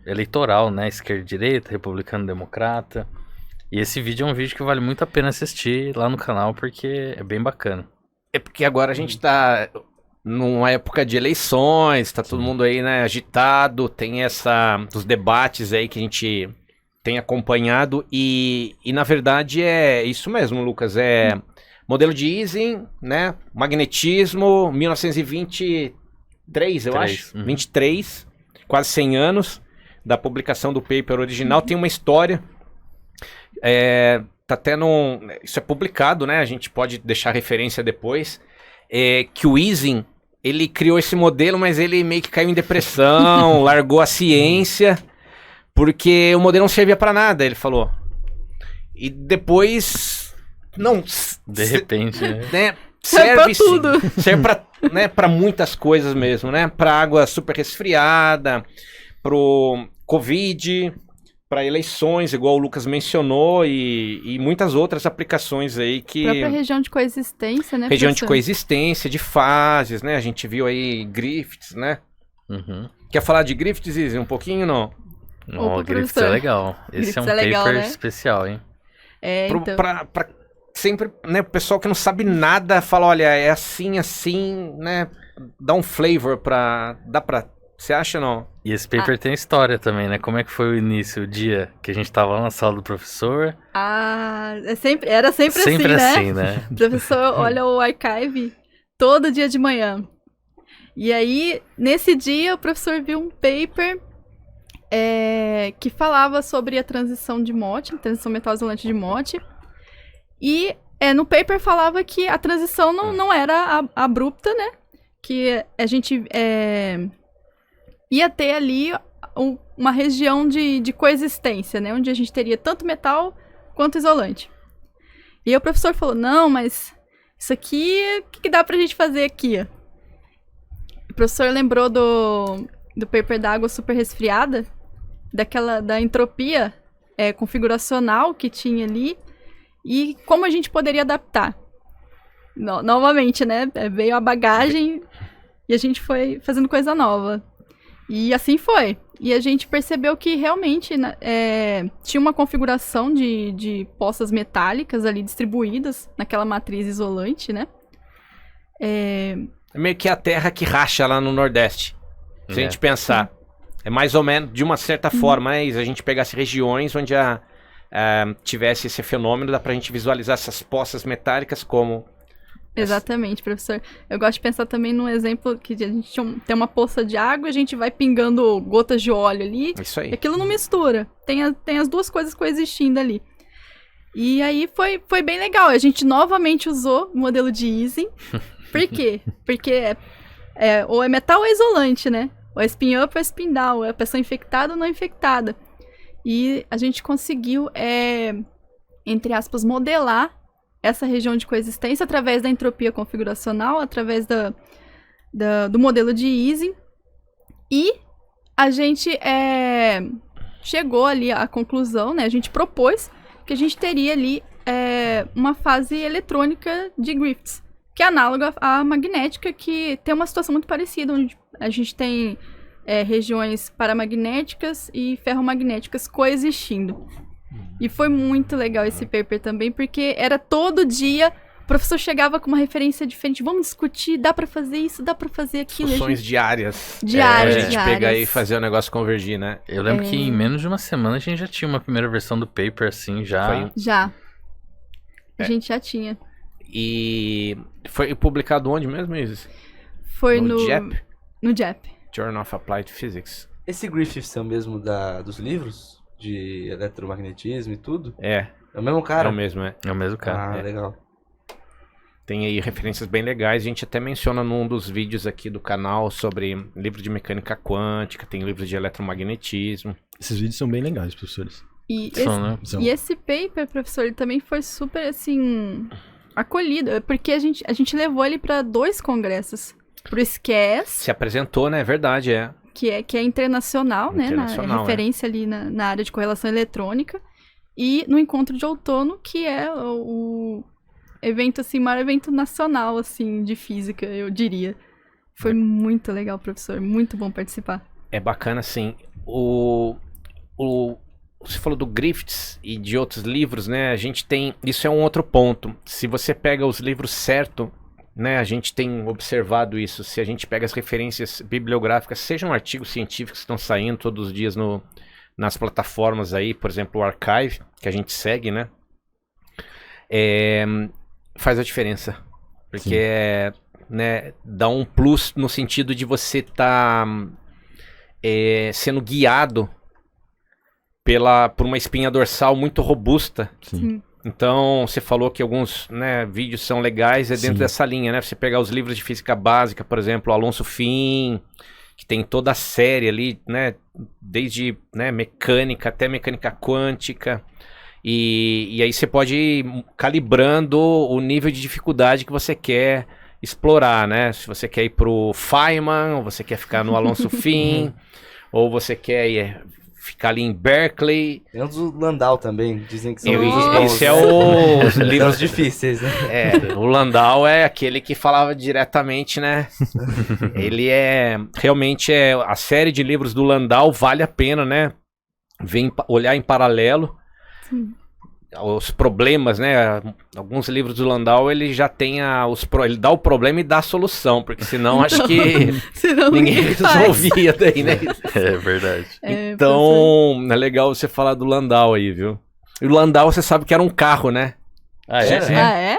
[SPEAKER 5] eleitoral, né? Esquerda-direita, republicano-democrata. E esse vídeo é um vídeo que vale muito a pena assistir lá no canal, porque é bem bacana.
[SPEAKER 1] É porque agora a gente tá numa época de eleições, tá todo mundo aí, né, agitado, tem os debates aí que a gente tem acompanhado e na verdade é isso mesmo, Lucas, modelo de Ising, né, magnetismo, 1923, eu acho, 23, quase 100 anos da publicação do paper original, tem uma história, tá até isso é publicado, né, a gente pode deixar referência depois, que o Ising, ele criou esse modelo, mas ele meio que caiu em depressão, largou a ciência, porque o modelo não servia para nada, ele falou. E depois, não...
[SPEAKER 5] De repente,
[SPEAKER 1] né,
[SPEAKER 2] Serve pra tudo.
[SPEAKER 1] Serve para, né, para muitas coisas mesmo, né? Para água super resfriada, pro Covid, para eleições, igual o Lucas mencionou, e muitas outras aplicações aí que...
[SPEAKER 2] Própria região de coexistência, né,
[SPEAKER 1] Região de
[SPEAKER 2] professor?
[SPEAKER 1] coexistência, de fases, né? A gente viu aí Griffiths, né?
[SPEAKER 5] Uhum.
[SPEAKER 1] Quer falar de Griffiths, Izzy, um pouquinho, não?
[SPEAKER 5] Ó,
[SPEAKER 2] Opa,
[SPEAKER 5] o Griffiths
[SPEAKER 2] professor.
[SPEAKER 5] é legal. Esse é um
[SPEAKER 2] Griffiths é legal,
[SPEAKER 5] paper
[SPEAKER 2] né?
[SPEAKER 5] especial, hein?
[SPEAKER 2] Então.
[SPEAKER 1] Pra sempre, né, o pessoal que não sabe nada fala, olha, é assim, né? Dá um flavor você acha ou não?
[SPEAKER 5] E esse paper tem história também, né? Como é que foi o início, o dia que a gente tava lá na sala do professor?
[SPEAKER 2] Era sempre
[SPEAKER 5] Sempre
[SPEAKER 2] assim,
[SPEAKER 5] assim, né?
[SPEAKER 2] O professor olha o archive todo dia de manhã. E aí, nesse dia, o professor viu um paper que falava sobre a transição de Mott, transição metal isolante de Mott. E no paper falava que a transição não era abrupta, né? Que a gente ia ter ali uma região de coexistência, né? Onde a gente teria tanto metal quanto isolante. E aí o professor falou, não, mas isso aqui, o que dá pra gente fazer aqui? O professor lembrou do paper da água super resfriada, da entropia configuracional que tinha ali, e como a gente poderia adaptar. Novamente, né? Veio a bagagem e a gente foi fazendo coisa nova. E assim foi. E a gente percebeu que realmente tinha uma configuração de poças metálicas ali distribuídas naquela matriz isolante, né?
[SPEAKER 1] É meio que a terra que racha lá no Nordeste. Se a gente pensar. É mais ou menos, de uma certa forma, né? Se a gente pegasse regiões onde tivesse esse fenômeno, dá pra gente visualizar essas poças metálicas como...
[SPEAKER 2] Exatamente, professor. Eu gosto de pensar também num exemplo que a gente tem uma poça de água, a gente vai pingando gotas de óleo ali.
[SPEAKER 1] Isso aí.
[SPEAKER 2] E aquilo não mistura. Tem as duas coisas coexistindo ali. E aí foi bem legal. A gente novamente usou o modelo de Ising. Por quê? Porque ou é metal ou é isolante, né? Ou é spin up ou é spin down. É a pessoa infectada ou não infectada. E a gente conseguiu, entre aspas, modelar essa região de coexistência através da entropia configuracional, através do modelo de Ising. E a gente chegou ali à conclusão, né? A gente propôs que a gente teria ali uma fase eletrônica de Griffiths, que é análoga à magnética, que tem uma situação muito parecida, onde a gente tem regiões paramagnéticas e ferromagnéticas coexistindo. E foi muito legal esse paper também, porque era todo dia, o professor chegava com uma referência diferente, vamos discutir, dá pra fazer isso, dá pra fazer aquilo.
[SPEAKER 1] Discussões diárias.
[SPEAKER 2] Diárias,
[SPEAKER 1] a gente
[SPEAKER 2] diárias.
[SPEAKER 1] pegar e fazer o negócio convergir, né?
[SPEAKER 5] Eu lembro que em menos de uma semana a gente já tinha uma primeira versão do paper, assim, já.
[SPEAKER 2] Já. A gente já tinha.
[SPEAKER 1] E foi publicado onde mesmo, Isis?
[SPEAKER 2] Foi no
[SPEAKER 1] JAP?
[SPEAKER 2] No JAP.
[SPEAKER 1] Journal of Applied Physics.
[SPEAKER 3] Esse Griffiths é o mesmo dos livros? De eletromagnetismo e tudo?
[SPEAKER 1] É
[SPEAKER 3] É o mesmo cara?
[SPEAKER 1] o mesmo,
[SPEAKER 5] É o mesmo cara.
[SPEAKER 3] Legal.
[SPEAKER 1] Tem aí referências bem legais. A gente até menciona num dos vídeos aqui do canal sobre livro de mecânica quântica, tem livros de eletromagnetismo.
[SPEAKER 4] Esses vídeos são bem legais, professores.
[SPEAKER 2] E
[SPEAKER 5] Né?
[SPEAKER 4] São.
[SPEAKER 2] e esse paper, professor, ele também foi super, assim, acolhido, porque a gente levou ele para 2 congressos. Pro SCAS,
[SPEAKER 1] Se apresentou, né? É verdade,
[SPEAKER 2] que é internacional, né?
[SPEAKER 1] Internacional,
[SPEAKER 2] Referência ali na área de correlação eletrônica. E no Encontro de Outono, que é o evento, assim, maior evento nacional, assim, de física, eu diria. Foi muito legal, professor. Muito bom participar.
[SPEAKER 1] É bacana, assim. Você falou do Griffiths e de outros livros, né? A gente tem... Isso é um outro ponto. Se você pega os livros certo, né? A gente tem observado isso. Se a gente pega as referências bibliográficas, sejam artigos científicos que estão saindo todos os dias nas plataformas aí, por exemplo, o Archive, que a gente segue, né? Faz a diferença. Porque né, dá um plus no sentido de você estar sendo guiado por uma espinha dorsal muito robusta.
[SPEAKER 2] Sim.
[SPEAKER 1] Então, você falou que alguns, né, vídeos são legais, dentro
[SPEAKER 4] Sim.
[SPEAKER 1] dessa linha, né? Você pegar os livros de física básica, por exemplo, Alonso Fim, que tem toda a série ali, né? Desde, né, mecânica até mecânica quântica. E aí você pode ir calibrando o nível de dificuldade que você quer explorar, né? Se você quer ir pro Feynman, ou você quer ficar no Alonso Fim, ou você quer ficar ali em Berkeley.
[SPEAKER 3] Tem uns do Landau também, dizem que são
[SPEAKER 1] Eu-
[SPEAKER 3] livros bons.
[SPEAKER 1] esse é os
[SPEAKER 3] Livros
[SPEAKER 1] livros
[SPEAKER 3] difíceis, né?
[SPEAKER 1] O Landau é aquele que falava diretamente, né? Ele realmente a série de livros do Landau vale a pena, né? Olhar em paralelo.
[SPEAKER 2] Sim.
[SPEAKER 1] Os problemas, né? Alguns livros do Landau, ele já tem ele dá o problema e dá a solução, porque senão acho que
[SPEAKER 2] Senão
[SPEAKER 1] ninguém
[SPEAKER 2] faz.
[SPEAKER 1] resolvia daí, né?
[SPEAKER 5] É verdade.
[SPEAKER 2] É, professor.
[SPEAKER 1] Então, é legal você falar do Landau aí, viu? E o Landau, você sabe que era um carro, né?
[SPEAKER 5] Ah, é?
[SPEAKER 2] Ah, é?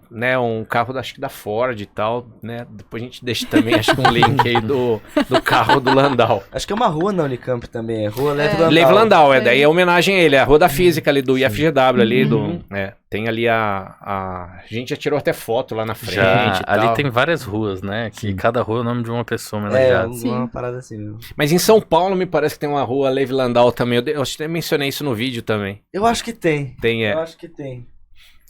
[SPEAKER 1] Né, um carro, acho que da Ford e tal, né? Depois a gente deixa também, acho que um link aí do carro do Landau.
[SPEAKER 3] Acho que é uma rua na Unicamp também, é Rua Lev Landau.
[SPEAKER 1] Lev Landau,
[SPEAKER 2] É.
[SPEAKER 1] daí é homenagem a ele, é a Rua da Física ali do IFGW ali,
[SPEAKER 3] Uhum.
[SPEAKER 1] tem ali a gente já tirou até foto lá na frente
[SPEAKER 5] Já,
[SPEAKER 1] e
[SPEAKER 5] ali
[SPEAKER 1] tal.
[SPEAKER 5] tem várias ruas, né? Que cada rua é o nome de uma pessoa
[SPEAKER 3] É,
[SPEAKER 5] homenageada.
[SPEAKER 3] uma
[SPEAKER 2] Sim.
[SPEAKER 3] parada assim mesmo.
[SPEAKER 1] Mas em São Paulo me parece que tem uma rua Lev Landau também, eu acho que até mencionei isso no vídeo também.
[SPEAKER 3] Eu acho que tem.
[SPEAKER 1] Tem,
[SPEAKER 3] Eu acho que tem.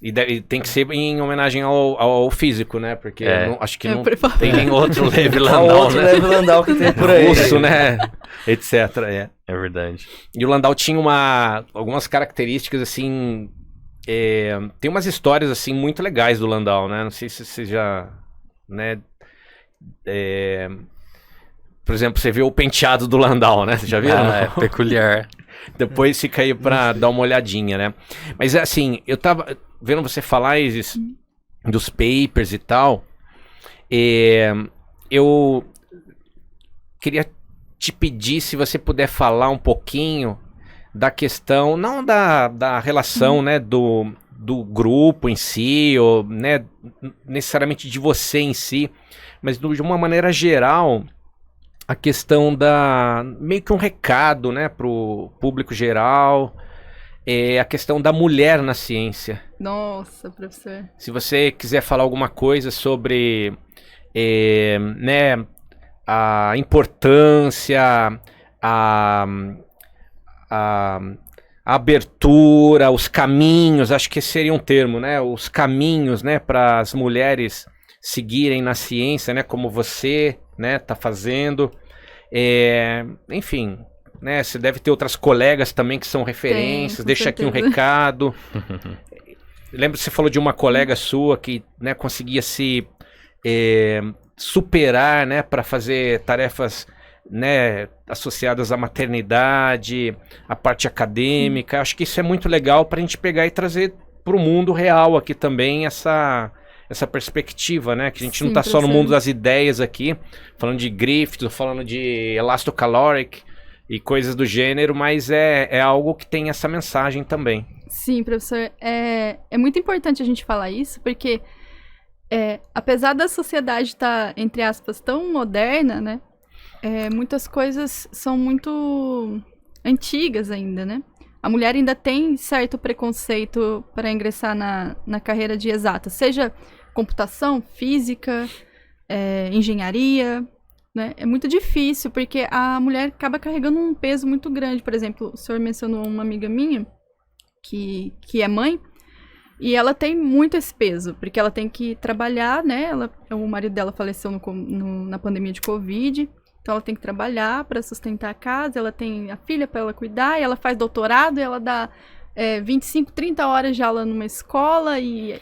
[SPEAKER 1] E tem que ser em homenagem ao físico, né? Porque acho que não
[SPEAKER 2] provável.
[SPEAKER 1] tem outro Levi
[SPEAKER 3] Qual
[SPEAKER 1] Landau,
[SPEAKER 3] outro
[SPEAKER 1] né?
[SPEAKER 3] Levi Landau que tem por aí?
[SPEAKER 1] Russo, né? Etc.
[SPEAKER 5] É verdade.
[SPEAKER 1] E o Landau tinha algumas características, assim... tem umas histórias, assim, muito legais do Landau, né? Não sei se você já... né? Por exemplo, você vê o penteado do Landau, né? Você já viu?
[SPEAKER 5] É peculiar.
[SPEAKER 1] Depois fica aí pra dar uma olhadinha, né? Mas assim, eu tava vendo você falar, Isis, dos papers e tal. Eu queria te pedir se você puder falar um pouquinho da questão, não da relação, né, do grupo em si, ou né, necessariamente de você em si, mas de uma maneira geral, a questão meio que um recado, né, pro público geral, a questão da mulher na ciência.
[SPEAKER 2] Nossa, professor.
[SPEAKER 1] Se você quiser falar alguma coisa sobre, né, a importância, a abertura, os caminhos, acho que esse seria um termo, né, os caminhos, né, para as mulheres seguirem na ciência, né, como você, né, tá fazendo, enfim, né, você deve ter outras colegas também que são referências, deixa
[SPEAKER 2] certeza.
[SPEAKER 1] aqui um recado. Lembro que você falou de uma colega sua que, né, conseguia se superar, né, para fazer tarefas, né, associadas à maternidade, à parte acadêmica. Acho que isso é muito legal para a gente pegar e trazer para o mundo real aqui também essa perspectiva, né? Que a gente não está só no mundo das ideias aqui, falando de Griffith, falando de elastocaloric e coisas do gênero, mas é algo que tem essa mensagem também.
[SPEAKER 2] Sim, professor. É muito importante a gente falar isso, porque apesar da sociedade estar, entre aspas, tão moderna, né? Muitas coisas são muito antigas ainda, né? A mulher ainda tem certo preconceito para ingressar na carreira de exatas, seja computação, física, engenharia, né? É muito difícil, porque a mulher acaba carregando um peso muito grande. Por exemplo, o senhor mencionou uma amiga minha, que é mãe, e ela tem muito esse peso, porque ela tem que trabalhar, né? O marido dela faleceu na pandemia de Covid, então ela tem que trabalhar para sustentar a casa, ela tem a filha para ela cuidar, e ela faz doutorado, e ela dá 25, 30 horas de aula numa escola, e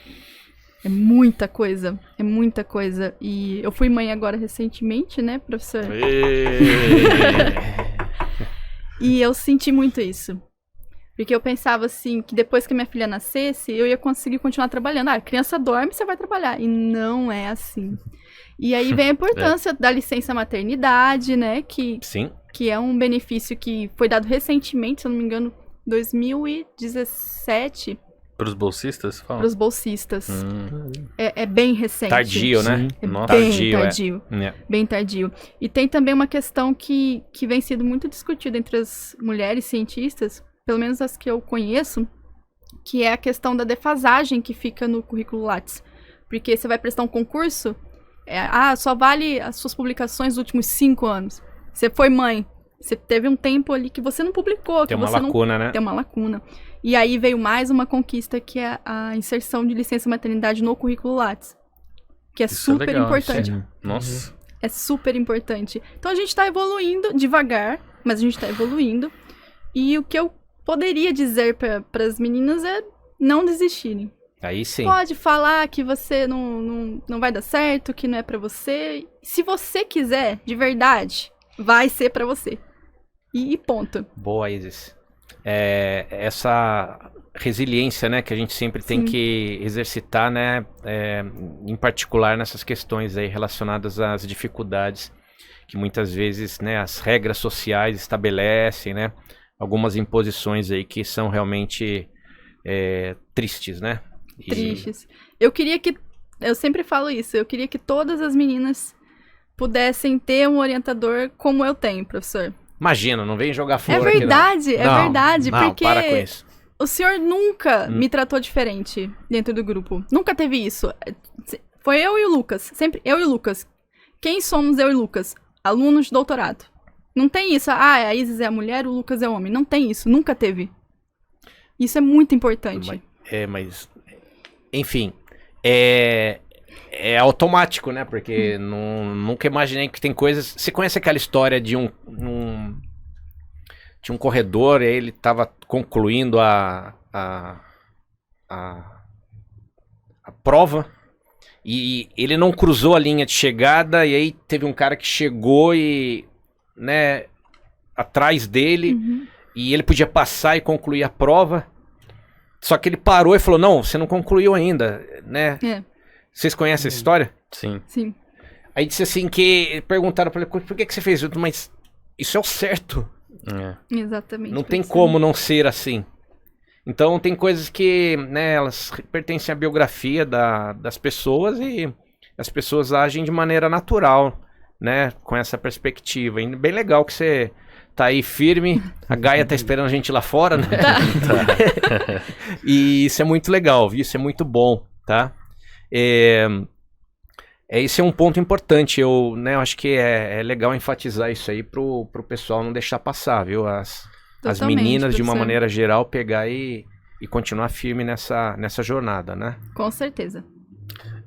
[SPEAKER 2] é muita coisa, é muita coisa. E eu fui mãe agora recentemente, né, professor? E eu senti muito isso. Porque eu pensava assim, que depois que minha filha nascesse, eu ia conseguir continuar trabalhando. A criança dorme, você vai trabalhar. E não é assim. E aí vem a importância da licença maternidade, né?
[SPEAKER 1] Sim.
[SPEAKER 2] Que é um benefício que foi dado recentemente, se eu não me engano, 2017.
[SPEAKER 5] Para os bolsistas?
[SPEAKER 2] Para os bolsistas. É bem recente.
[SPEAKER 1] Tardio, né?
[SPEAKER 2] Nossa. Bem tardio. Bem tardio. E tem também uma questão que vem sendo muito discutida entre as mulheres cientistas, pelo menos as que eu conheço, que é a questão da defasagem que fica no currículo Lattes. Porque você vai prestar um concurso, só vale as suas publicações dos últimos 5 anos. Você foi mãe, você teve um tempo ali que você não publicou.
[SPEAKER 1] Tem uma lacuna, né?
[SPEAKER 2] Tem uma lacuna. E aí veio mais uma conquista, que é a inserção de licença maternidade no currículo Lattes. Que é
[SPEAKER 5] Isso
[SPEAKER 2] super
[SPEAKER 5] legal,
[SPEAKER 2] importante.
[SPEAKER 5] sim. Nossa.
[SPEAKER 2] É super importante. Então a gente tá evoluindo devagar, mas a gente tá evoluindo. E o que eu poderia dizer para as meninas é não desistirem.
[SPEAKER 1] Aí sim.
[SPEAKER 2] Pode falar que você não vai dar certo, que não é pra você. Se você quiser, de verdade, vai ser pra você. E ponto.
[SPEAKER 1] Boa, Isis. Essa resiliência, né, que a gente sempre tem que exercitar, né, em particular nessas questões aí relacionadas às dificuldades que muitas vezes, né, as regras sociais estabelecem, né, algumas imposições aí que são realmente tristes, né?
[SPEAKER 2] Tristes. Eu sempre falo isso, eu queria que todas as meninas pudessem ter um orientador como eu tenho, professor.
[SPEAKER 1] Imagina, não vem jogar flor
[SPEAKER 2] aqui, não. É verdade,
[SPEAKER 1] não,
[SPEAKER 2] porque
[SPEAKER 1] para com isso.
[SPEAKER 2] O senhor nunca me tratou diferente dentro do grupo. Nunca teve isso. Foi eu e o Lucas, sempre eu e o Lucas. Quem somos eu e o Lucas? Alunos de doutorado. Não tem isso, a Isis é a mulher, o Lucas é o homem. Não tem isso, nunca teve. Isso é muito importante.
[SPEAKER 1] Mas enfim, é automático, né? Porque nunca imaginei que tem coisas... Você conhece aquela história de um corredor, e aí ele estava concluindo a prova, e ele não cruzou a linha de chegada, e aí teve um cara que chegou e, né, atrás dele, e ele podia passar e concluir a prova, só que ele parou e falou, não, você não concluiu ainda, né? Vocês conhecem essa história?
[SPEAKER 5] Sim.
[SPEAKER 2] Sim.
[SPEAKER 1] Aí disse assim que perguntaram pra ele, por que você fez isso? Mas isso é o certo.
[SPEAKER 2] Exatamente.
[SPEAKER 1] Não tem como não ser assim. Então tem coisas que, né, elas pertencem à biografia das pessoas e as pessoas agem de maneira natural, né, com essa perspectiva. E bem legal que você tá aí firme, a Gaia tá esperando a gente lá fora, né? E isso é muito legal, isso é muito bom, tá? Esse é um ponto importante, eu acho que é legal enfatizar isso aí pro pessoal não deixar passar, viu? As meninas, de uma maneira geral, pegar e continuar firme nessa jornada, né?
[SPEAKER 2] Com certeza.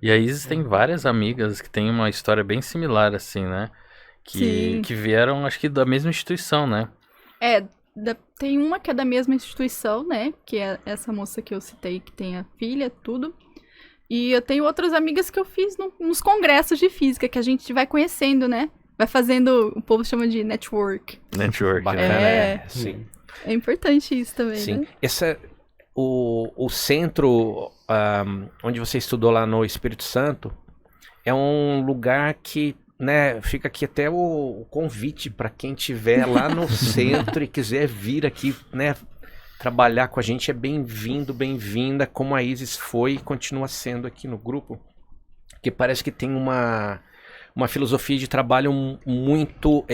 [SPEAKER 5] E a Isis tem várias amigas que têm uma história bem similar, assim, né? Que vieram, acho que da mesma instituição, né?
[SPEAKER 2] Tem uma que é da mesma instituição, né? Que é essa moça que eu citei, que tem a filha, tudo. E eu tenho outras amigas que eu fiz nos congressos de física, que a gente vai conhecendo, né? Vai fazendo, o povo chama de network.
[SPEAKER 5] Network,
[SPEAKER 1] bacana, sim.
[SPEAKER 2] É importante isso também,
[SPEAKER 1] sim.
[SPEAKER 2] Né?
[SPEAKER 1] O centro onde você estudou lá no Espírito Santo é um lugar que, né, fica aqui até o convite para quem estiver lá no centro e quiser vir aqui, né, trabalhar com a gente, é bem-vindo, bem-vinda, como a Isis foi e continua sendo aqui no grupo, que parece que tem uma filosofia de trabalho muito,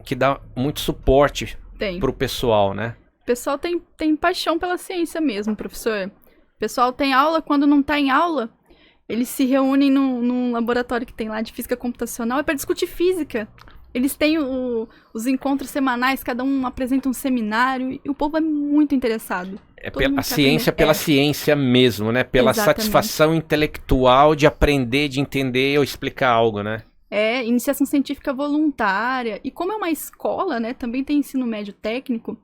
[SPEAKER 1] que dá muito suporte para o pessoal, né?
[SPEAKER 2] O pessoal tem paixão pela ciência mesmo, professor. O pessoal tem aula, quando não está em aula, eles se reúnem num laboratório que tem lá de física computacional, é para discutir física. Eles têm os encontros semanais, cada um apresenta um seminário, e o povo é muito interessado.
[SPEAKER 1] A ciência pela ciência mesmo, né? Pela satisfação intelectual de aprender, de entender ou explicar algo, né?
[SPEAKER 2] Iniciação científica voluntária. E como é uma escola, né? Também tem ensino médio técnico.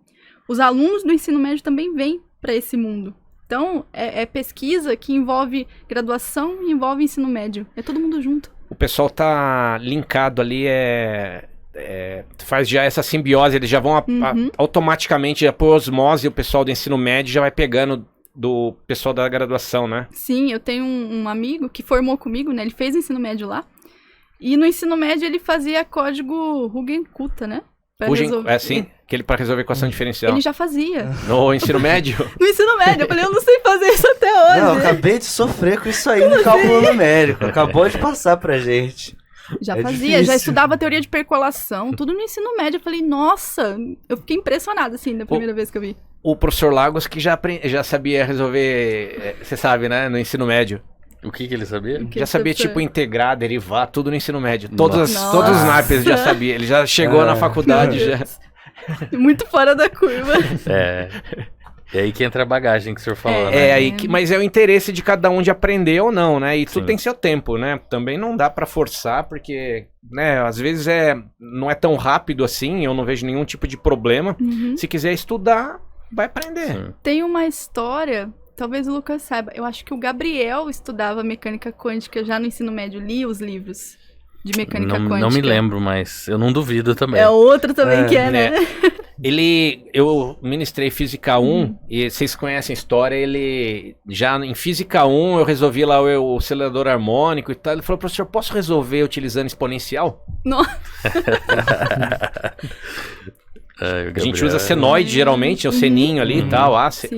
[SPEAKER 2] Os alunos do ensino médio também vêm para esse mundo. Então, é pesquisa que envolve graduação e envolve ensino médio. É todo mundo junto.
[SPEAKER 1] O pessoal tá linkado ali, faz já essa simbiose, eles já vão automaticamente, por osmose, o pessoal do ensino médio já vai pegando do pessoal da graduação, né? Sim,
[SPEAKER 2] eu tenho um amigo que formou comigo, né? Ele fez ensino médio lá. E no ensino médio ele fazia código Rugen-Kutta, né?
[SPEAKER 1] Para resolver equação diferencial.
[SPEAKER 2] Ele já fazia.
[SPEAKER 1] No ensino médio?
[SPEAKER 2] No ensino médio. Eu falei, eu não sei fazer isso até hoje.
[SPEAKER 3] Não, eu acabei de sofrer com isso aí no cálculo numérico. Acabou de passar pra gente.
[SPEAKER 2] Já fazia, já estudava teoria de percolação, tudo no ensino médio. Eu falei, nossa, eu fiquei impressionada, assim, da primeira vez que eu vi.
[SPEAKER 1] O professor Lagos que já sabia resolver, você sabe, né, no ensino médio.
[SPEAKER 5] O que ele sabia?
[SPEAKER 1] Já sabia, tipo, integrar, derivar, tudo no ensino médio. Todos os naipes já sabia. Ele já chegou na faculdade, já.
[SPEAKER 2] Muito fora da curva.
[SPEAKER 5] É aí que entra a bagagem que o senhor falou, né?
[SPEAKER 1] Mas é o interesse de cada um de aprender ou não, né? E tudo tem seu tempo, né? Também não dá pra forçar, porque, né, às vezes não é tão rápido assim, eu não vejo nenhum tipo de problema. Se quiser estudar, vai aprender.
[SPEAKER 5] Sim.
[SPEAKER 2] Tem uma história, talvez o Lucas saiba, eu acho que o Gabriel estudava mecânica quântica já no ensino médio, lia os livros de mecânica quântica.
[SPEAKER 5] Não me lembro, mas eu não duvido também.
[SPEAKER 2] É outro também que né?
[SPEAKER 1] Eu ministrei Física 1, e vocês conhecem a história, ele já em Física 1 eu resolvi lá o oscilador harmônico e tal, ele falou, professor, posso resolver utilizando exponencial?
[SPEAKER 2] Nossa.
[SPEAKER 1] A gente usa senoide geralmente, o seninho ali e tal,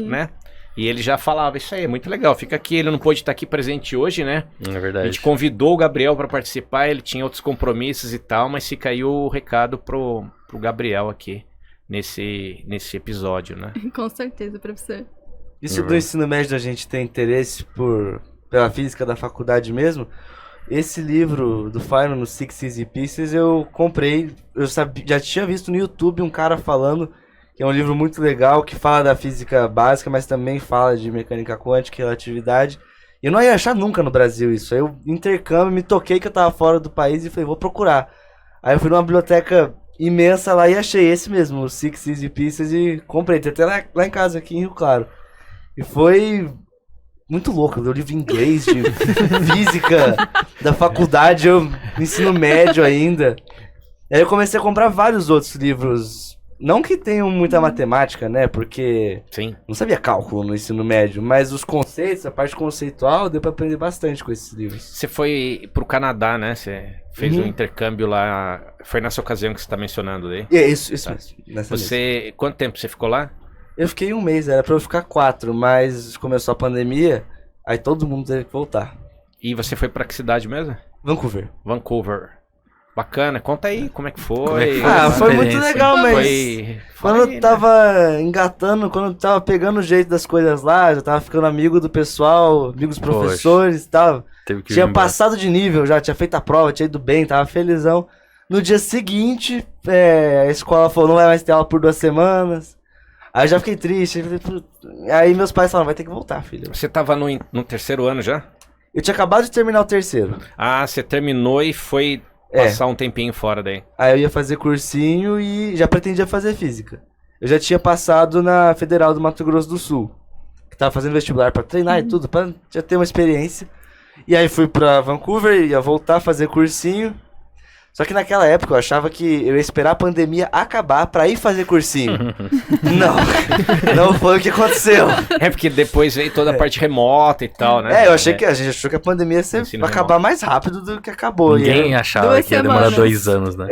[SPEAKER 1] né? E ele já falava, isso aí é muito legal, fica aqui, ele não pôde estar aqui presente hoje, né?
[SPEAKER 5] É verdade.
[SPEAKER 1] A gente convidou o Gabriel para participar, ele tinha outros compromissos e tal, mas fica aí o recado pro Gabriel aqui, nesse episódio, né?
[SPEAKER 2] Com certeza, professor.
[SPEAKER 3] E se do ensino médio a gente tem interesse pela física da faculdade mesmo, esse livro do Feynman, no Six Easy Pieces, eu comprei, já tinha visto no YouTube um cara falando que é um livro muito legal, que fala da física básica, mas também fala de mecânica quântica e relatividade. E eu não ia achar nunca no Brasil isso. Aí eu intercâmbio, me toquei que eu tava fora do país e falei, vou procurar. Aí eu fui numa biblioteca imensa lá e achei esse mesmo, o Six Easy Pieces, e comprei. Tem até lá em casa, aqui em Rio Claro. E foi muito louco. Eu li livro em inglês, de física, da faculdade, eu ensino médio ainda. Aí eu comecei a comprar vários outros livros. Não que tenham muita matemática, né? Porque
[SPEAKER 1] Sim.
[SPEAKER 3] não sabia cálculo no ensino médio, mas os conceitos, a parte conceitual, deu pra aprender bastante com esses livros.
[SPEAKER 1] Você foi pro Canadá, né? Você fez um intercâmbio lá. Foi nessa ocasião que você tá mencionando aí.
[SPEAKER 3] É isso mesmo. Nessa mesmo.
[SPEAKER 1] Você. Quanto tempo você ficou lá?
[SPEAKER 3] Eu fiquei 1 mês, era pra eu ficar 4, mas começou a pandemia, aí todo mundo teve que voltar.
[SPEAKER 1] E você foi pra que cidade mesmo?
[SPEAKER 3] Vancouver.
[SPEAKER 1] Vancouver. Bacana, conta aí como é que foi.
[SPEAKER 5] Como é que
[SPEAKER 3] Ah, foi muito
[SPEAKER 5] experiência.
[SPEAKER 3] legal, mas
[SPEAKER 1] Fala
[SPEAKER 3] quando
[SPEAKER 1] aí,
[SPEAKER 3] eu tava engatando, quando eu tava pegando o jeito das coisas lá, já tava ficando amigo do pessoal, amigos dos professores e tal.
[SPEAKER 5] Teve que
[SPEAKER 3] Tinha
[SPEAKER 5] vir embora.
[SPEAKER 3] passado de nível já, tinha feito a prova, tinha ido bem, tava felizão. No dia seguinte, a escola falou, não vai mais ter aula por 2 semanas. Aí eu já fiquei triste. Aí meus pais falaram, vai ter que voltar, filho.
[SPEAKER 1] Você tava no terceiro ano já?
[SPEAKER 3] Eu tinha acabado de terminar o 3º.
[SPEAKER 1] Ah, você terminou e foi
[SPEAKER 3] É.
[SPEAKER 1] passar um tempinho fora daí.
[SPEAKER 3] Aí eu ia fazer cursinho e já pretendia fazer física. Eu já tinha passado na Federal do Mato Grosso do Sul. Que tava fazendo vestibular pra treinar e tudo, pra já ter uma experiência. E aí fui pra Vancouver, ia voltar a fazer cursinho. Só que naquela época eu achava que eu ia esperar a pandemia acabar pra ir fazer cursinho. Não foi o que aconteceu.
[SPEAKER 1] É porque depois veio toda a parte remota e tal, né?
[SPEAKER 3] Eu achei que a gente achou que a pandemia ia
[SPEAKER 1] Ensino
[SPEAKER 3] acabar mais rápido do que acabou. E
[SPEAKER 5] Ninguém
[SPEAKER 3] aí-
[SPEAKER 5] achava
[SPEAKER 2] 2
[SPEAKER 5] que ia demorar
[SPEAKER 2] semanas.
[SPEAKER 5] 2 anos, né?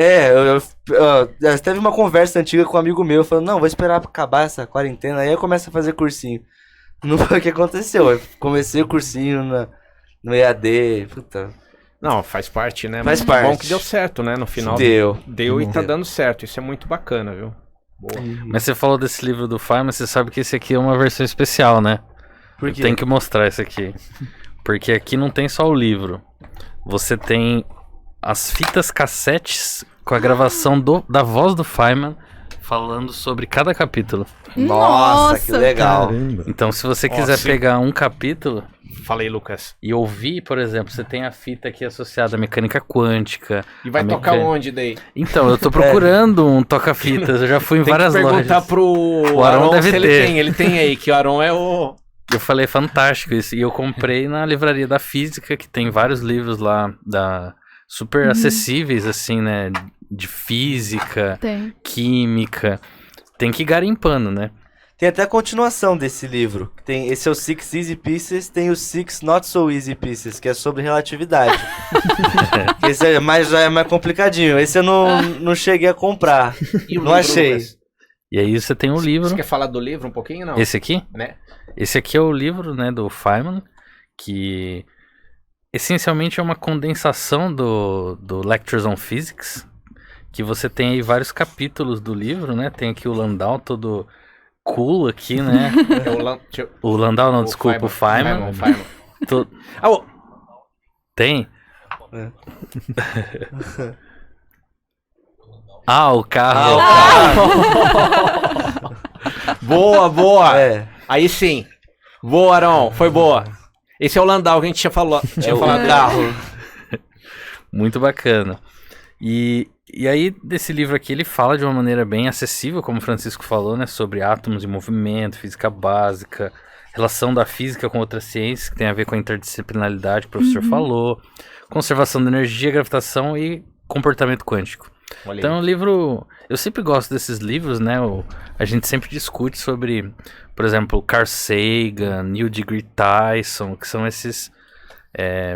[SPEAKER 3] Teve uma conversa antiga com um amigo meu falando, não, vou esperar pra acabar essa quarentena, aí eu começo a fazer cursinho. Não foi o que aconteceu, eu comecei o cursinho no EAD, puta,
[SPEAKER 1] Não, faz parte, né?
[SPEAKER 3] Faz
[SPEAKER 1] Mas
[SPEAKER 3] parte.
[SPEAKER 1] Bom que deu certo, né? No final
[SPEAKER 3] deu.
[SPEAKER 1] e tá dando certo. Isso é muito bacana, viu? Boa.
[SPEAKER 5] Mas você falou desse livro do Feynman, você sabe que esse aqui é uma versão especial, né?
[SPEAKER 3] Por quê?
[SPEAKER 5] Tem que mostrar esse aqui. Porque aqui não tem só o livro. Você tem as fitas cassetes com a gravação da voz do Feynman falando sobre cada capítulo.
[SPEAKER 3] Nossa, que legal.
[SPEAKER 4] Caramba.
[SPEAKER 5] Então, se você
[SPEAKER 1] Ó,
[SPEAKER 5] quiser
[SPEAKER 1] sim.
[SPEAKER 5] pegar um capítulo
[SPEAKER 1] Fala aí, Lucas.
[SPEAKER 5] e ouvir, por exemplo, você tem a fita aqui associada à mecânica quântica.
[SPEAKER 1] E vai
[SPEAKER 5] a
[SPEAKER 1] tocar
[SPEAKER 5] mecânica-
[SPEAKER 1] onde daí?
[SPEAKER 5] Então, eu tô procurando um toca-fitas. Eu já fui em
[SPEAKER 1] Tem
[SPEAKER 5] várias
[SPEAKER 1] que perguntar
[SPEAKER 5] lojas.
[SPEAKER 1] pro
[SPEAKER 5] O Aron deve
[SPEAKER 1] se ele
[SPEAKER 5] ter.
[SPEAKER 1] tem. Ele tem aí, que o Aron é o...
[SPEAKER 5] Eu falei, fantástico isso. E eu comprei na livraria da física, que tem vários livros lá super acessíveis, assim, né? De física,
[SPEAKER 2] Tem.
[SPEAKER 5] química. Tem que ir garimpando, né?
[SPEAKER 3] Tem até a continuação desse livro. Esse é o Six Easy Pieces, tem o Six Not So Easy Pieces, que é sobre relatividade. Esse já é mais complicadinho. Esse eu não cheguei a comprar.
[SPEAKER 1] E o
[SPEAKER 3] Não
[SPEAKER 1] livro,
[SPEAKER 3] achei.
[SPEAKER 1] Lucas?
[SPEAKER 5] E aí você tem o livro.
[SPEAKER 1] Você quer falar do livro um pouquinho, não?
[SPEAKER 5] Esse aqui?
[SPEAKER 1] Né?
[SPEAKER 5] Esse aqui é o livro, né, do Feynman, que essencialmente é uma condensação do Lectures on Physics, que você tem aí vários capítulos do livro, né? Tem aqui o Landau todo cool aqui, né?
[SPEAKER 1] É o deixa eu-
[SPEAKER 5] O Landau não, desculpa, o Feynman.
[SPEAKER 1] Feynman.
[SPEAKER 5] To-
[SPEAKER 1] Ah, o-
[SPEAKER 5] Tem?
[SPEAKER 3] É.
[SPEAKER 5] O carro.
[SPEAKER 1] Boa, boa.
[SPEAKER 3] É.
[SPEAKER 1] Aí sim. Boa, Aron. Foi boa. Esse é o Landau que a gente tinha falado.
[SPEAKER 3] O carro.
[SPEAKER 5] Muito bacana. E aí, desse livro aqui, ele fala de uma maneira bem acessível, como o Francisco falou, né? Sobre átomos em movimento, física básica, relação da física com outras ciências, que tem a ver com a interdisciplinaridade que o professor falou, conservação da energia, gravitação e comportamento quântico.
[SPEAKER 1] Olha aí.
[SPEAKER 5] Então, o livro... Eu sempre gosto desses livros, né? A gente sempre discute sobre, por exemplo, Carl Sagan, Neil deGrasse Tyson, que são esses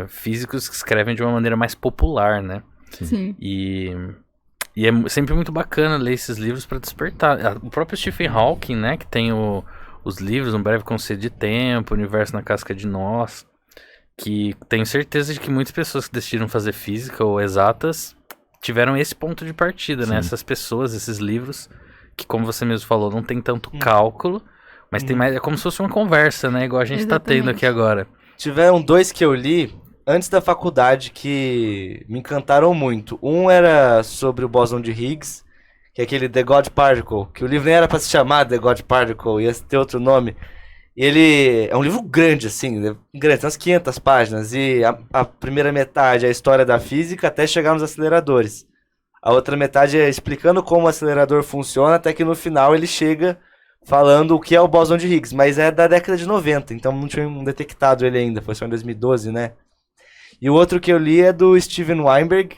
[SPEAKER 5] físicos que escrevem de uma maneira mais popular, né?
[SPEAKER 2] Sim.
[SPEAKER 5] E é sempre muito bacana ler esses livros para despertar. O próprio Stephen Hawking, né? Que tem os livros Um Breve Conceito de Tempo, Universo na Casca de Nós, que tenho certeza de que muitas pessoas que decidiram fazer física ou exatas tiveram esse ponto de partida, né? Essas pessoas, esses livros, que como você mesmo falou, não tem tanto cálculo, mas tem mais, é como se fosse uma conversa, né? Igual a gente tá tendo
[SPEAKER 2] Exatamente.
[SPEAKER 5] aqui agora.
[SPEAKER 3] Tiveram 2 que eu li antes da faculdade que me encantaram muito. Um era sobre o bóson de Higgs, que é aquele The God Particle, que o livro nem era pra se chamar The God Particle, ia ter outro nome. E ele é um livro grande, assim, né? Grande, tem umas 500 páginas. E a primeira metade é a história da física até chegar nos aceleradores. A outra metade é explicando como o acelerador funciona, até que no final ele chega falando o que é o bóson de Higgs. Mas é da década de 90, então não tinham detectado ele ainda, foi só em 2012, né? E o outro que eu li é do Steven Weinberg.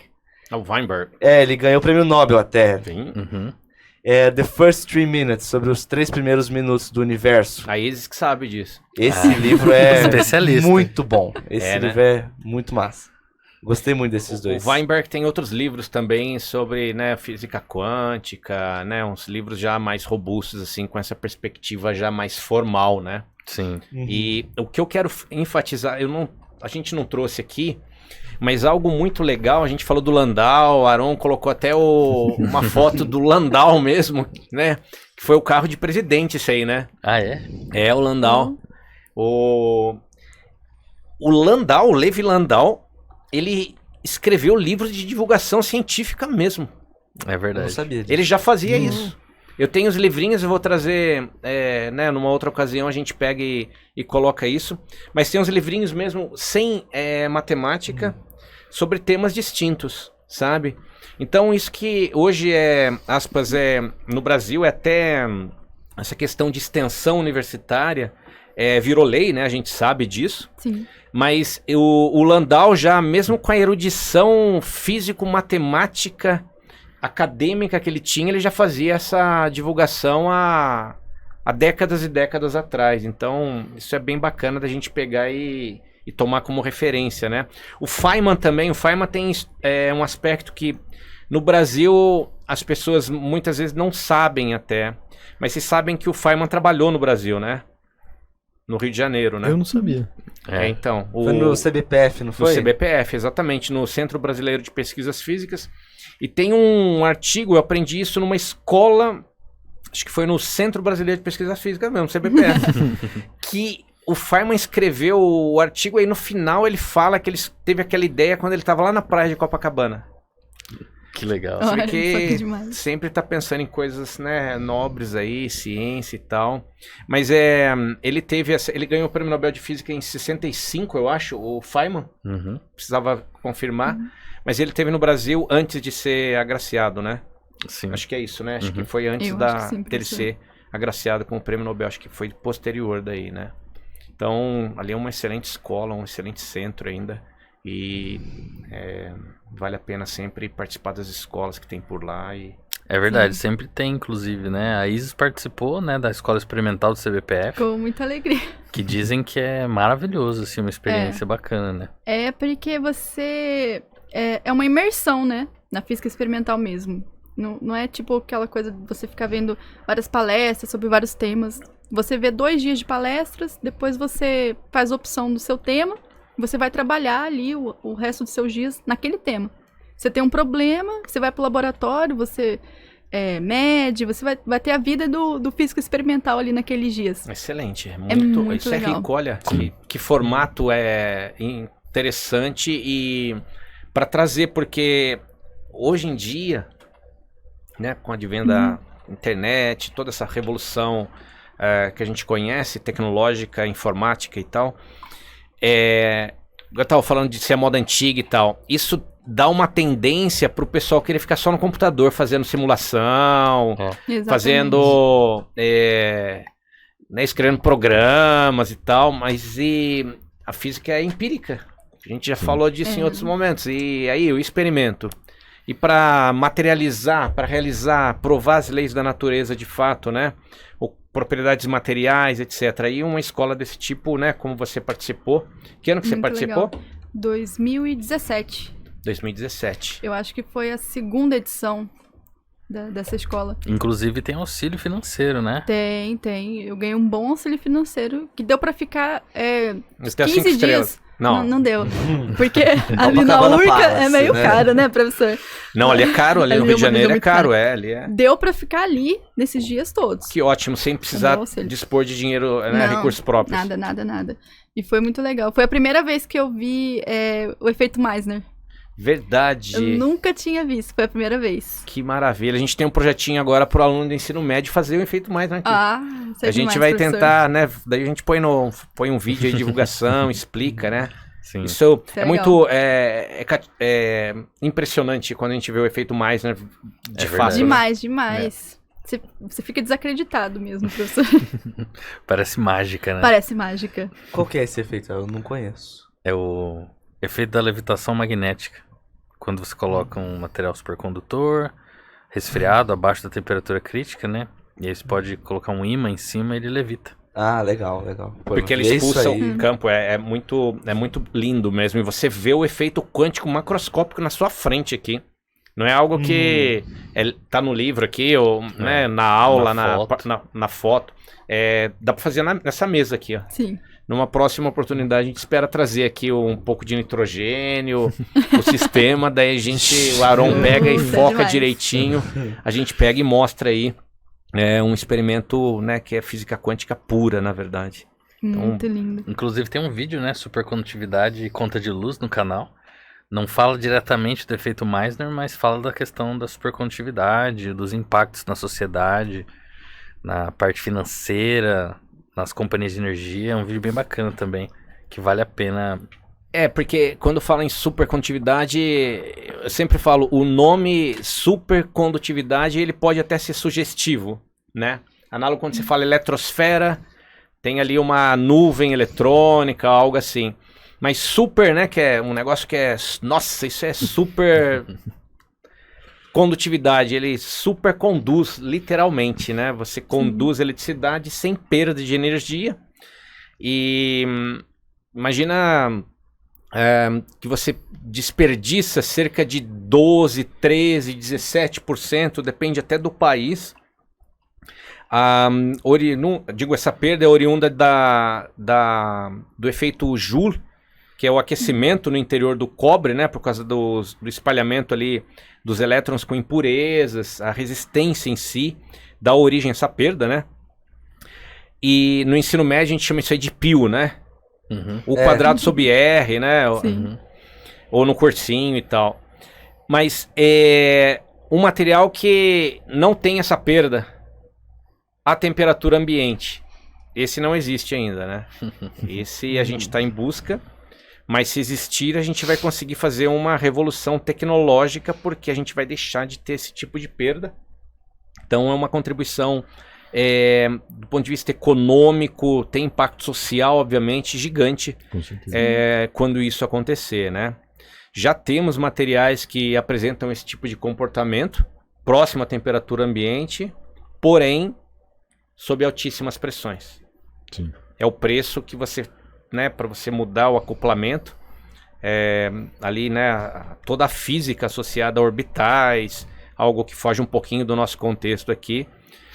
[SPEAKER 1] O Weinberg.
[SPEAKER 3] Ele ganhou o prêmio Nobel até.
[SPEAKER 1] Sim.
[SPEAKER 5] Uhum.
[SPEAKER 3] É The First 3 Minutes, sobre os 3 primeiros minutos do universo.
[SPEAKER 1] A Isis que sabe disso.
[SPEAKER 3] Esse livro é
[SPEAKER 5] Especialista.
[SPEAKER 3] muito bom. Esse
[SPEAKER 1] É, né?
[SPEAKER 3] livro é muito massa. Gostei muito desses dois.
[SPEAKER 1] O Weinberg tem outros livros também sobre, né, física quântica, né, uns livros já mais robustos, assim, com essa perspectiva já mais formal, né?
[SPEAKER 5] Sim.
[SPEAKER 3] Uhum.
[SPEAKER 1] E o que eu quero enfatizar, a gente não trouxe aqui, mas algo muito legal, a gente falou do Landau, o Aron colocou até uma foto do Landau mesmo, né? Que foi o carro de presidente isso aí, né?
[SPEAKER 5] Ah, é?
[SPEAKER 1] É, o Landau. O Landau, o Levi Landau, ele escreveu livros de divulgação científica mesmo.
[SPEAKER 5] É
[SPEAKER 3] Eu
[SPEAKER 5] verdade.
[SPEAKER 3] não sabia disso.
[SPEAKER 1] Ele já fazia isso. Eu tenho os livrinhos, eu vou trazer, né, numa outra ocasião a gente pega e coloca isso. Mas tem uns livrinhos mesmo sem matemática sobre temas distintos, sabe? Então isso que hoje aspas, no Brasil é até essa questão de extensão universitária virou lei, né? A gente sabe disso.
[SPEAKER 2] Sim.
[SPEAKER 1] Mas o Landau já, mesmo com a erudição físico-matemática acadêmica que ele tinha, ele já fazia essa divulgação há décadas e décadas atrás. Então, isso é bem bacana da gente pegar e tomar como referência, né? O Feynman também, o Feynman tem um aspecto que no Brasil as pessoas muitas vezes não sabem até, mas vocês sabem que o Feynman trabalhou no Brasil, né? No Rio de Janeiro, né?
[SPEAKER 4] Eu não sabia.
[SPEAKER 1] Então.
[SPEAKER 3] Foi no CBPF, não foi?
[SPEAKER 1] No CBPF, exatamente, no Centro Brasileiro de Pesquisas Físicas. E tem um artigo, eu aprendi isso numa escola, acho que foi no Centro Brasileiro de Pesquisas Físicas mesmo, CBPF, que o Feynman escreveu o artigo, aí no final ele fala que ele teve aquela ideia quando ele estava lá na praia de Copacabana.
[SPEAKER 5] Que legal.
[SPEAKER 2] Olha,
[SPEAKER 1] Porque
[SPEAKER 2] só que demais.
[SPEAKER 1] sempre tá pensando em coisas, né, nobres aí, ciência e tal. Mas ele ganhou o Prêmio Nobel de Física em 65, eu acho, o Feynman.
[SPEAKER 5] Uhum.
[SPEAKER 1] Precisava confirmar. Mas ele teve no Brasil antes de ser agraciado, né?
[SPEAKER 5] Sim.
[SPEAKER 1] Acho que é isso, né? Acho
[SPEAKER 5] Uhum.
[SPEAKER 1] que foi antes
[SPEAKER 2] Eu acho que sim,
[SPEAKER 1] dele
[SPEAKER 2] professor.
[SPEAKER 1] ser agraciado com o Prêmio Nobel. Acho que foi posterior daí, né? Então, ali é uma excelente escola, um excelente centro ainda. E vale a pena sempre participar das escolas que tem por lá.
[SPEAKER 5] É verdade, sempre tem, inclusive, né? A Isis participou, né, da Escola Experimental do CBPF,
[SPEAKER 2] Com muita alegria.
[SPEAKER 5] que dizem que é maravilhoso, assim, uma experiência bacana, né?
[SPEAKER 2] É porque você... É uma imersão, né? Na física experimental mesmo. Não é tipo aquela coisa de você ficar vendo várias palestras sobre vários temas. Você vê 2 dias de palestras, depois você faz a opção do seu tema, você vai trabalhar ali o resto dos seus dias naquele tema. Você tem um problema, você vai pro laboratório, você mede, você vai ter a vida do físico experimental ali naqueles dias.
[SPEAKER 1] Excelente.
[SPEAKER 2] muito
[SPEAKER 1] isso
[SPEAKER 2] legal.
[SPEAKER 1] é rico, olha. Que formato é interessante e para trazer, porque hoje em dia, né, com o advento da internet, toda essa revolução que a gente conhece, tecnológica, informática e tal, eu estava falando de ser a moda antiga e tal, isso dá uma tendência para o pessoal querer ficar só no computador fazendo simulação,
[SPEAKER 2] Exatamente.
[SPEAKER 1] fazendo, né, escrevendo programas e tal, mas a física é empírica. A gente já falou disso em outros momentos. E aí, o experimento. E para materializar, para realizar, provar as leis da natureza de fato, né? Propriedades materiais, etc. E uma escola desse tipo, né? Como você participou. Que ano que você
[SPEAKER 2] Muito
[SPEAKER 1] participou?
[SPEAKER 2] legal. 2017.
[SPEAKER 1] 2017.
[SPEAKER 2] Eu acho que foi a 2ª edição dessa escola.
[SPEAKER 5] Inclusive tem auxílio financeiro, né?
[SPEAKER 2] Tem. Eu ganhei um bom auxílio financeiro que deu pra ficar
[SPEAKER 1] Mas tem as 5
[SPEAKER 2] 15
[SPEAKER 1] estrelas.
[SPEAKER 2] dias.
[SPEAKER 1] Não,
[SPEAKER 2] Não deu. Porque ali na
[SPEAKER 3] Copacabana
[SPEAKER 2] Urca
[SPEAKER 3] Palace,
[SPEAKER 2] é meio
[SPEAKER 3] né?
[SPEAKER 2] caro, né, professor?
[SPEAKER 1] não, ali é caro, ali no
[SPEAKER 2] Ali
[SPEAKER 1] Rio de
[SPEAKER 2] é
[SPEAKER 1] Janeiro é
[SPEAKER 2] muito
[SPEAKER 1] caro,
[SPEAKER 2] caro.
[SPEAKER 1] ali é.
[SPEAKER 2] Deu pra ficar ali nesses dias todos.
[SPEAKER 1] Que ótimo, sem precisar
[SPEAKER 2] meu auxílio.
[SPEAKER 1] dispor de dinheiro, né,
[SPEAKER 2] Não,
[SPEAKER 1] recursos próprios.
[SPEAKER 2] Nada. E foi muito legal. Foi a primeira vez que eu vi o efeito Meissner.
[SPEAKER 1] Verdade.
[SPEAKER 2] Eu nunca tinha visto, foi a primeira vez.
[SPEAKER 1] Que maravilha. A gente tem um projetinho agora pro aluno do ensino médio fazer o efeito mais aqui.
[SPEAKER 2] Isso é
[SPEAKER 1] A gente
[SPEAKER 2] demais,
[SPEAKER 1] vai
[SPEAKER 2] professor.
[SPEAKER 1] tentar, né? Daí a gente põe um vídeo aí de divulgação, explica, né?
[SPEAKER 5] Sim.
[SPEAKER 1] Isso
[SPEAKER 2] é
[SPEAKER 1] é
[SPEAKER 2] legal.
[SPEAKER 1] muito impressionante quando a gente vê o efeito mais, né? De
[SPEAKER 5] É
[SPEAKER 1] fato.
[SPEAKER 5] verdade.
[SPEAKER 1] Né?
[SPEAKER 2] Demais. Você fica desacreditado mesmo, professor.
[SPEAKER 5] Parece mágica, né?
[SPEAKER 2] Parece mágica.
[SPEAKER 3] Qual que é esse efeito? Eu não conheço.
[SPEAKER 5] É o efeito da levitação magnética. Quando você coloca um material supercondutor, resfriado, abaixo da temperatura crítica, né? E aí você pode colocar um ímã em cima e ele levita.
[SPEAKER 3] Ah, legal, legal. Pô,
[SPEAKER 1] Porque ele
[SPEAKER 3] é isso
[SPEAKER 1] expulsa
[SPEAKER 3] aí.
[SPEAKER 1] o campo, é muito lindo mesmo. E você vê o efeito quântico macroscópico na sua frente aqui. Não é algo que tá no livro aqui, ou né, na aula, na foto. Dá pra fazer nessa mesa aqui, ó.
[SPEAKER 2] Sim.
[SPEAKER 1] Numa próxima oportunidade, a gente espera trazer aqui um pouco de nitrogênio, o sistema, daí o Aron pega e
[SPEAKER 2] Nossa,
[SPEAKER 1] foca
[SPEAKER 2] demais.
[SPEAKER 1] direitinho, a gente pega e mostra aí um experimento, né, que é física quântica pura, na verdade.
[SPEAKER 2] Muito lindo.
[SPEAKER 5] Inclusive tem um vídeo, né? Supercondutividade e conta de luz no canal. Não fala diretamente do efeito Meissner, mas fala da questão da supercondutividade, dos impactos na sociedade, na parte financeira, nas companhias de energia. É um vídeo bem bacana também, que vale a pena.
[SPEAKER 1] Porque quando fala em supercondutividade, eu sempre falo, o nome supercondutividade, ele pode até ser sugestivo, né? Análogo quando você fala eletrosfera, tem ali uma nuvem eletrônica, algo assim. Mas super, né, que é um negócio que é... Nossa, isso é super... Condutividade, ele super conduz, literalmente, né? Você conduz eletricidade sem perda de energia. E imagina que você desperdiça cerca de 12, 13, 17%, depende até do país. Essa perda é oriunda do efeito Joule, que é o aquecimento no interior do cobre, né, por causa do espalhamento ali dos elétrons com impurezas, a resistência em si dá origem a essa perda, né? E no ensino médio a gente chama isso aí de π, né? O quadrado sobre R, né?
[SPEAKER 2] Sim.
[SPEAKER 1] Ou no cursinho e tal. Mas um material que não tem essa perda à temperatura ambiente, esse não existe ainda, né? Esse a gente está em busca. Mas se existir, a gente vai conseguir fazer uma revolução tecnológica, porque a gente vai deixar de ter esse tipo de perda. Então é uma contribuição, do ponto de vista econômico, tem impacto social, obviamente, gigante.
[SPEAKER 4] Com certeza.
[SPEAKER 1] Quando isso acontecer, né? Já temos materiais que apresentam esse tipo de comportamento, próximo à temperatura ambiente, porém, sob altíssimas pressões.
[SPEAKER 4] Sim.
[SPEAKER 1] É o preço que você... né, para você mudar o acoplamento, ali, né, toda a física associada a orbitais, algo que foge um pouquinho do nosso contexto aqui,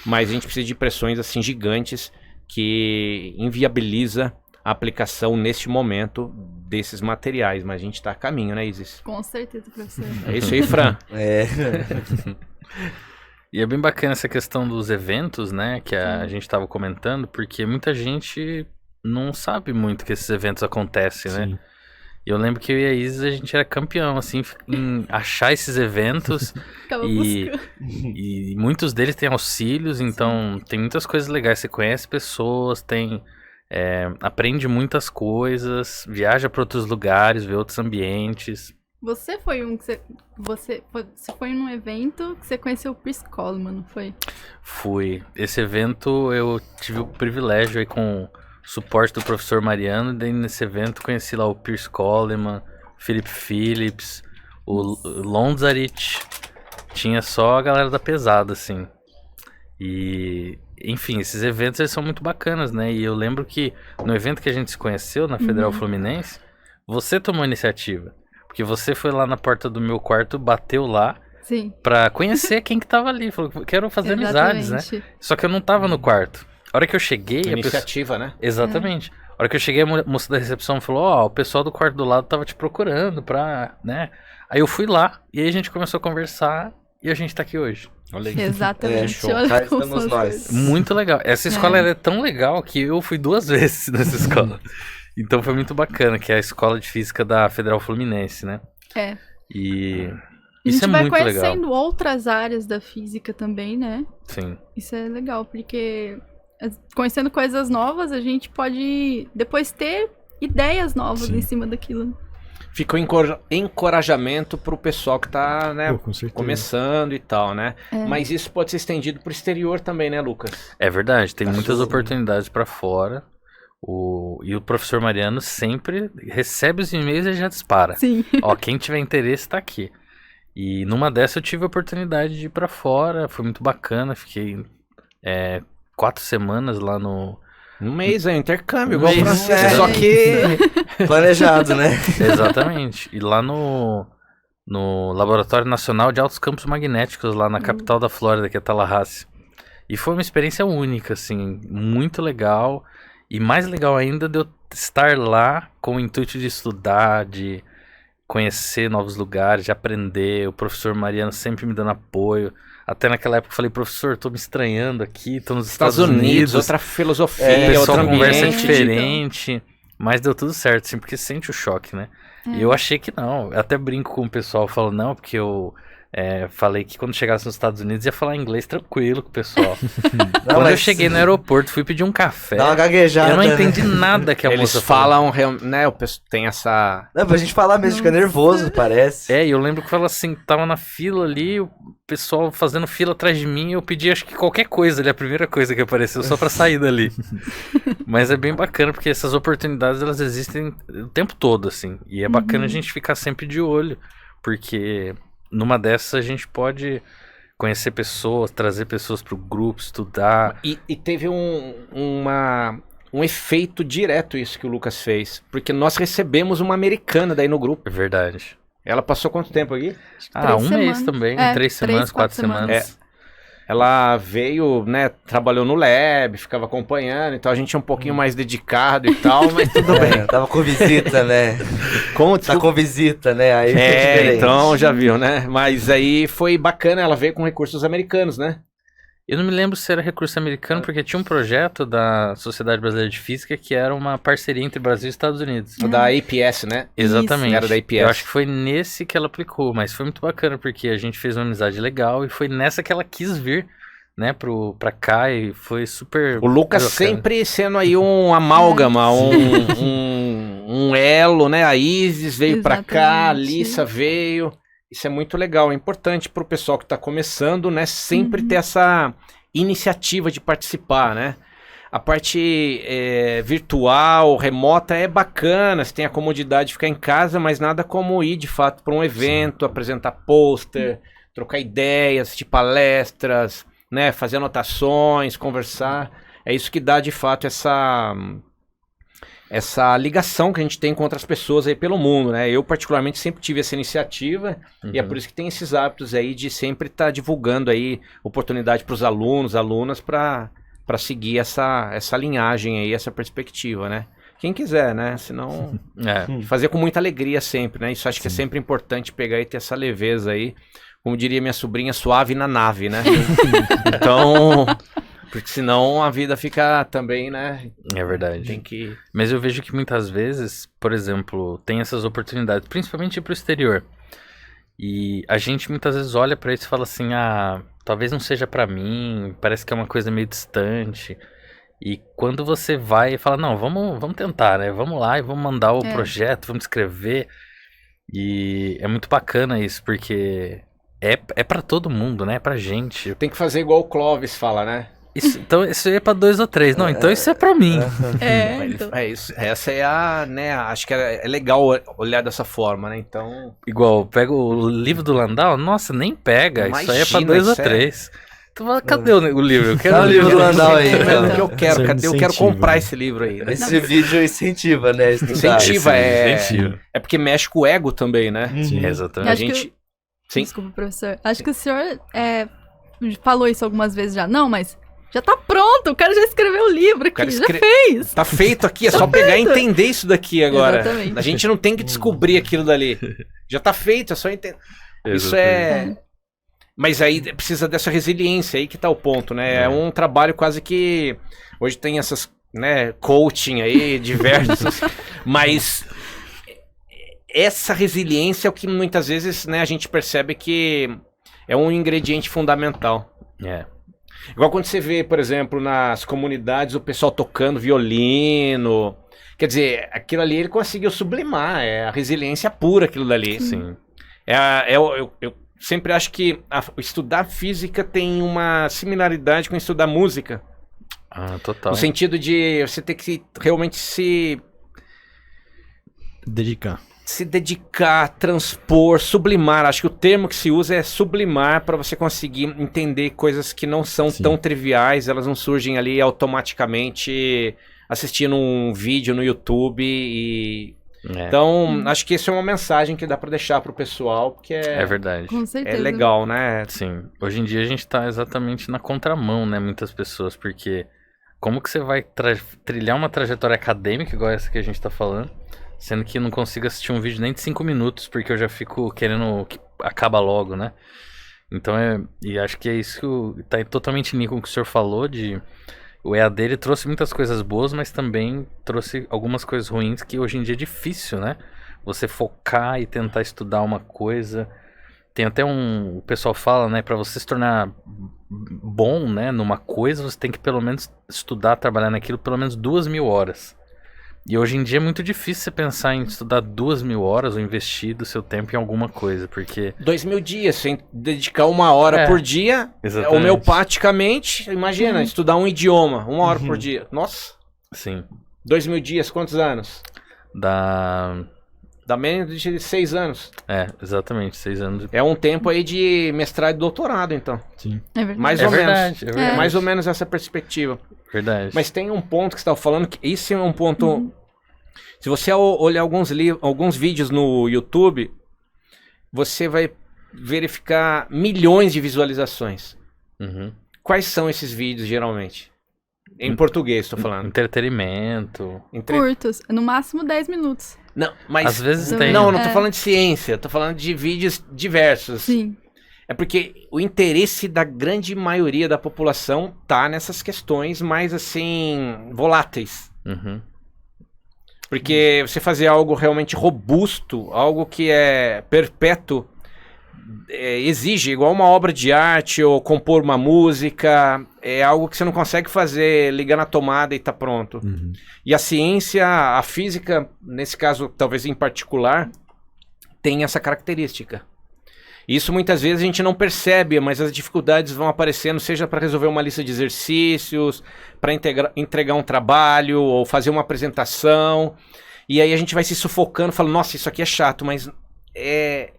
[SPEAKER 1] mas a gente precisa de pressões assim gigantes que inviabiliza a aplicação neste momento desses materiais, mas a gente está a caminho, né, Isis?
[SPEAKER 2] Com certeza, professor.
[SPEAKER 1] É isso aí, Fran.
[SPEAKER 5] E é bem bacana essa questão dos eventos, né, que a gente estava comentando, porque muita gente não sabe muito que esses eventos acontecem, né?
[SPEAKER 4] Sim.
[SPEAKER 5] E eu lembro que eu e a Isis, a gente era campeão, assim, em achar esses eventos.
[SPEAKER 2] Ficava
[SPEAKER 5] e,
[SPEAKER 2] buscando.
[SPEAKER 5] e muitos deles têm auxílios, então tem muitas coisas legais. Você conhece pessoas, aprende muitas coisas, viaja para outros lugares, vê outros ambientes.
[SPEAKER 2] Você foi você foi num evento que você conheceu o Chris Coleman, não foi?
[SPEAKER 5] Fui. Esse evento eu tive o privilégio aí com suporte do professor Mariano, e daí nesse evento conheci lá o Pierce Coleman, Philip Phillips, o Lonzarit, tinha só a galera da pesada, assim. E, enfim, esses eventos eles são muito bacanas, né? E eu lembro que no evento que a gente se conheceu, na Federal Fluminense, você tomou a iniciativa, porque você foi lá na porta do meu quarto, bateu lá,
[SPEAKER 2] Sim.
[SPEAKER 5] pra conhecer quem que tava ali, falou, quero fazer amizades, né?
[SPEAKER 2] Exatamente.
[SPEAKER 5] Só que eu não tava no quarto. A hora que eu cheguei...
[SPEAKER 1] Iniciativa, né?
[SPEAKER 5] Exatamente. A hora que eu cheguei, a moça da recepção falou, o pessoal do quarto do lado tava te procurando pra, né? Aí eu fui lá, e aí a gente começou a conversar, e a gente tá aqui hoje.
[SPEAKER 1] Olha aí.
[SPEAKER 2] Exatamente.
[SPEAKER 3] show.
[SPEAKER 2] Olha
[SPEAKER 3] Cá
[SPEAKER 2] como
[SPEAKER 3] estamos
[SPEAKER 2] são as
[SPEAKER 3] nós.
[SPEAKER 2] coisas.
[SPEAKER 5] Muito legal. Essa escola ela é tão legal que eu fui 2 vezes nessa escola. Então foi muito bacana, que é a Escola de Física da Federal Fluminense, né? E
[SPEAKER 2] A
[SPEAKER 5] isso
[SPEAKER 2] gente
[SPEAKER 5] é
[SPEAKER 2] vai
[SPEAKER 5] muito legal.
[SPEAKER 2] conhecendo outras áreas da física também, né?
[SPEAKER 5] Sim.
[SPEAKER 2] Isso é legal, porque conhecendo coisas novas, a gente pode depois ter ideias novas
[SPEAKER 4] Sim.
[SPEAKER 2] em cima daquilo.
[SPEAKER 1] Fica um encorajamento pro pessoal que tá, né,
[SPEAKER 4] Pô, com certeza.
[SPEAKER 1] começando e tal, né?
[SPEAKER 2] É.
[SPEAKER 1] Mas isso pode ser estendido pro exterior também, né, Lucas?
[SPEAKER 5] É verdade, tem
[SPEAKER 1] Tá
[SPEAKER 5] muitas
[SPEAKER 1] super.
[SPEAKER 5] oportunidades pra fora. E o professor Mariano sempre recebe os e-mails e já dispara.
[SPEAKER 2] Sim.
[SPEAKER 5] Ó, quem tiver interesse tá aqui. E numa dessas eu tive a oportunidade de ir pra fora, foi muito bacana, fiquei 4 semanas lá no...
[SPEAKER 1] Um mês aí, intercâmbio,
[SPEAKER 5] Um
[SPEAKER 1] igual o
[SPEAKER 5] mês,
[SPEAKER 1] francês.
[SPEAKER 3] é.
[SPEAKER 1] Só que
[SPEAKER 3] Planejado, né?
[SPEAKER 5] Exatamente. E lá no Laboratório Nacional de Altos Campos Magnéticos, lá na capital da Flórida, que é Tallahassee. E foi uma experiência única, assim, muito legal. E mais legal ainda de eu estar lá com o intuito de estudar, de conhecer novos lugares, de aprender. O professor Mariano sempre me dando apoio. Até naquela época eu falei, professor, tô me estranhando aqui, tô nos
[SPEAKER 1] Estados Unidos, outra filosofia,
[SPEAKER 5] o pessoal
[SPEAKER 1] outro
[SPEAKER 5] conversa
[SPEAKER 1] ambiente.
[SPEAKER 5] diferente, mas deu tudo certo, assim, porque sente o choque, né? E eu achei que não. Eu até brinco com o pessoal, falo, não, porque eu falei que quando chegasse nos Estados Unidos ia falar inglês tranquilo com o pessoal.
[SPEAKER 3] Não,
[SPEAKER 5] Quando eu
[SPEAKER 3] mas
[SPEAKER 5] cheguei no aeroporto, fui pedir um café.
[SPEAKER 3] Dá uma gaguejada.
[SPEAKER 5] Eu não
[SPEAKER 3] né?
[SPEAKER 5] entendi nada que a
[SPEAKER 1] Eles
[SPEAKER 5] moça falou.
[SPEAKER 1] falam, né, o pessoal tem essa...
[SPEAKER 3] Não, pra gente falar mesmo, fica
[SPEAKER 2] Nossa.
[SPEAKER 3] nervoso, parece.
[SPEAKER 5] E eu lembro que falou assim, tava na fila ali, o pessoal fazendo fila atrás de mim, eu pedi acho que qualquer coisa ali, a primeira coisa que apareceu, só pra sair dali. Mas é bem bacana, porque essas oportunidades, elas existem o tempo todo, assim. E é bacana a gente ficar sempre de olho, porque numa dessas a gente pode conhecer pessoas, trazer pessoas pro grupo, estudar.
[SPEAKER 1] E teve um efeito direto isso que o Lucas fez. Porque nós recebemos uma americana daí no grupo.
[SPEAKER 5] É verdade.
[SPEAKER 1] Ela passou quanto tempo aqui?
[SPEAKER 5] 3
[SPEAKER 2] 3
[SPEAKER 5] mês
[SPEAKER 2] semanas.
[SPEAKER 5] também, 3
[SPEAKER 2] 3,
[SPEAKER 5] semanas, 4
[SPEAKER 2] 4
[SPEAKER 5] semanas.
[SPEAKER 1] Ela veio, né, trabalhou no lab, ficava acompanhando, então a gente é um pouquinho mais dedicado e tal, mas tudo bem.
[SPEAKER 3] Tava com visita, né? Tá com visita, né? Aí fica diferente.
[SPEAKER 1] Então já viu, né? Mas aí foi bacana, ela veio com recursos americanos, né?
[SPEAKER 5] Eu não me lembro se era recurso americano, porque tinha um projeto da Sociedade Brasileira de Física que era uma parceria entre Brasil e Estados Unidos.
[SPEAKER 1] O da APS, né?
[SPEAKER 5] Exatamente.
[SPEAKER 1] Era da APS.
[SPEAKER 5] Eu acho que foi nesse que ela aplicou, mas foi muito bacana, porque a gente fez uma amizade legal e foi nessa que ela quis vir, né, pra cá e foi super
[SPEAKER 1] O Lucas
[SPEAKER 5] bacana.
[SPEAKER 1] sempre sendo aí um amálgama, um elo, né? A Isis veio pra cá, a
[SPEAKER 2] Exatamente.
[SPEAKER 1] Alissa veio. Isso é muito legal, é importante pro pessoal que tá começando, né? Sempre ter essa iniciativa de participar, né? A parte virtual, remota é bacana, você tem a comodidade de ficar em casa, mas nada como ir de fato para um evento, apresentar pôster, trocar ideias, assistir palestras, né? Fazer anotações, conversar. É isso que dá de fato essa ligação que a gente tem com outras pessoas aí pelo mundo, né? Eu particularmente sempre tive essa iniciativa e é por isso que tem esses hábitos aí de sempre estar divulgando aí oportunidade para os alunos, alunas para seguir essa linhagem aí, essa perspectiva, né? Quem quiser, né? Senão fazer com muita alegria sempre, né? Isso acho que é sempre importante pegar e ter essa leveza aí, como diria minha sobrinha, suave na nave, né? Então, porque senão a vida fica também, né?
[SPEAKER 5] É verdade.
[SPEAKER 1] Tem que...
[SPEAKER 5] Mas eu vejo que muitas vezes, por exemplo, tem essas oportunidades, principalmente ir pro exterior. E a gente muitas vezes olha pra isso e fala assim, talvez não seja pra mim, parece que é uma coisa meio distante. E quando você vai e fala, não, vamos tentar, né? Vamos lá e vamos mandar o projeto, vamos escrever. E é muito bacana isso, porque é pra todo mundo, né? É pra gente.
[SPEAKER 1] Tem que fazer igual o Clóvis fala, né?
[SPEAKER 5] Então isso aí é pra 2 ou 3. Não, então isso é pra mim.
[SPEAKER 2] Então.
[SPEAKER 1] É isso. Essa é a, né? Acho que é legal olhar dessa forma, né? Então.
[SPEAKER 5] Igual, pega o livro do Landau, nossa, nem pega. Isso aí é pra
[SPEAKER 1] Imagina,
[SPEAKER 5] 2 ou
[SPEAKER 1] isso é-
[SPEAKER 5] 3. Tu fala, cadê o livro? Eu quero
[SPEAKER 3] Dá o livro do Landau aí,
[SPEAKER 1] É o
[SPEAKER 3] então.
[SPEAKER 1] que eu quero, cadê? Eu quero
[SPEAKER 4] Incentiva,
[SPEAKER 1] comprar
[SPEAKER 4] né?
[SPEAKER 1] esse livro aí. Né?
[SPEAKER 3] Esse vídeo incentiva, né? Estudar.
[SPEAKER 1] Incentiva,
[SPEAKER 5] Incentivo.
[SPEAKER 1] é porque mexe com o ego também, né?
[SPEAKER 4] Sim.
[SPEAKER 5] Exatamente.
[SPEAKER 1] A
[SPEAKER 2] Acho que
[SPEAKER 1] gente. Sim.
[SPEAKER 2] Desculpa, professor. Acho que o senhor falou isso algumas vezes já. Não, mas já tá pronto. O cara já escreveu o livro aqui.
[SPEAKER 1] cara
[SPEAKER 2] Já
[SPEAKER 1] escre-
[SPEAKER 2] fez.
[SPEAKER 1] Tá feito aqui, é só pegar e entender isso daqui agora.
[SPEAKER 2] Exatamente.
[SPEAKER 1] A gente não tem que descobrir aquilo dali. Já tá feito, é só entender. Isso é. Mas aí precisa dessa resiliência aí que tá o ponto, né? É um trabalho quase que. Hoje tem essas, né, coaching aí, diversos. Mas essa resiliência é o que muitas vezes, né, a gente percebe que é um ingrediente fundamental.
[SPEAKER 5] É.
[SPEAKER 1] Igual quando você vê, por exemplo, nas comunidades o pessoal tocando violino. Quer dizer, aquilo ali ele conseguiu sublimar, é a resiliência pura aquilo dali.
[SPEAKER 5] Sim.
[SPEAKER 1] Eu sempre acho que estudar física tem uma similaridade com estudar música.
[SPEAKER 5] Ah, total.
[SPEAKER 1] No sentido de você ter que realmente se dedicar, transpor, sublimar. Acho que o termo que se usa é sublimar para você conseguir entender coisas que não são tão triviais, elas não surgem ali automaticamente assistindo um vídeo no YouTube e... Então, acho que isso é uma mensagem que dá para deixar pro pessoal, porque
[SPEAKER 5] É verdade.
[SPEAKER 2] Com
[SPEAKER 1] é
[SPEAKER 2] certeza.
[SPEAKER 1] legal, né?
[SPEAKER 5] Sim. Hoje em dia a gente tá exatamente na contramão, né? Muitas pessoas, porque como que você vai trilhar uma trajetória acadêmica igual essa que a gente tá falando, sendo que eu não consigo assistir um vídeo nem de 5 minutos, porque eu já fico querendo que acaba logo, né? Então e acho que é isso que tá totalmente em linha com o que o senhor falou de... O EAD ele trouxe muitas coisas boas, mas também trouxe algumas coisas ruins que hoje em dia é difícil, né? Você focar e tentar estudar uma coisa. Tem até o pessoal fala, né? Pra você se tornar bom, né? Numa coisa, você tem que pelo menos estudar, trabalhar naquilo pelo menos 2.000 horas. E hoje em dia é muito difícil você pensar em estudar 2.000 horas ou investir do seu tempo em alguma coisa, porque...
[SPEAKER 1] 2.000 dias, sem dedicar 1 hora por dia,
[SPEAKER 5] exatamente.
[SPEAKER 1] homeopaticamente, imagina, estudar um idioma, 1 hora por dia. Nossa,
[SPEAKER 5] Sim.
[SPEAKER 1] 2.000 dias, quantos anos?
[SPEAKER 5] Dá
[SPEAKER 1] menos de 6 anos.
[SPEAKER 5] Exatamente, 6 anos.
[SPEAKER 1] É um tempo aí de mestrado e doutorado, então.
[SPEAKER 4] Sim.
[SPEAKER 2] É verdade.
[SPEAKER 1] Mais
[SPEAKER 5] É
[SPEAKER 1] ou
[SPEAKER 5] verdade,
[SPEAKER 1] menos.
[SPEAKER 5] é verdade.
[SPEAKER 1] Mais ou menos essa perspectiva.
[SPEAKER 5] Verdade.
[SPEAKER 1] Mas tem um ponto que você estava falando, que esse é um ponto... Se você olhar alguns vídeos no YouTube, você vai verificar milhões de visualizações.
[SPEAKER 5] Uhum.
[SPEAKER 1] Quais são esses vídeos, geralmente? Em português, estou falando.
[SPEAKER 5] Entretenimento.
[SPEAKER 2] Curtos, no máximo 10 minutos.
[SPEAKER 1] Não, mas...
[SPEAKER 5] Às vezes
[SPEAKER 2] Também.
[SPEAKER 5] tem.
[SPEAKER 1] Não, não tô falando de ciência, tô falando de vídeos diversos.
[SPEAKER 2] Sim.
[SPEAKER 1] É porque o interesse da grande maioria da população tá nessas questões mais, assim, voláteis.
[SPEAKER 5] Uhum.
[SPEAKER 1] Porque você fazer algo realmente robusto, algo que é perpétuo, exige, igual uma obra de arte ou compor uma música, é algo que você não consegue fazer, ligar na tomada e tá pronto.
[SPEAKER 4] Uhum.
[SPEAKER 1] E a ciência, a física, nesse caso, talvez em particular, tem essa característica. Isso muitas vezes a gente não percebe, mas as dificuldades vão aparecendo, seja para resolver uma lista de exercícios, para entregar um trabalho ou fazer uma apresentação. E aí a gente vai se sufocando, falando, nossa, isso aqui é chato, mas é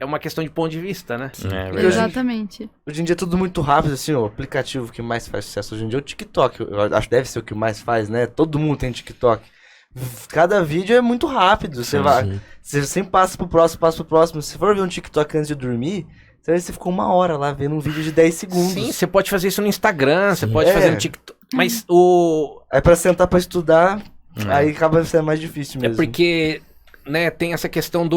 [SPEAKER 1] uma questão de ponto de vista, né?
[SPEAKER 5] É verdade.
[SPEAKER 2] Exatamente.
[SPEAKER 3] Hoje em dia é tudo muito rápido, assim, o aplicativo que mais faz sucesso hoje em dia é o TikTok. Eu acho que deve ser o que mais faz, né? Todo mundo tem TikTok. Cada vídeo é muito rápido. Você sempre passa pro próximo. Se for ver um TikTok antes de dormir, você ficou 1 hora lá vendo um vídeo de 10 segundos.
[SPEAKER 1] Sim, você pode fazer isso no Instagram, você pode fazer no TikTok. Mas
[SPEAKER 3] É pra sentar pra estudar, aí acaba sendo mais difícil mesmo.
[SPEAKER 1] É porque, né, tem essa questão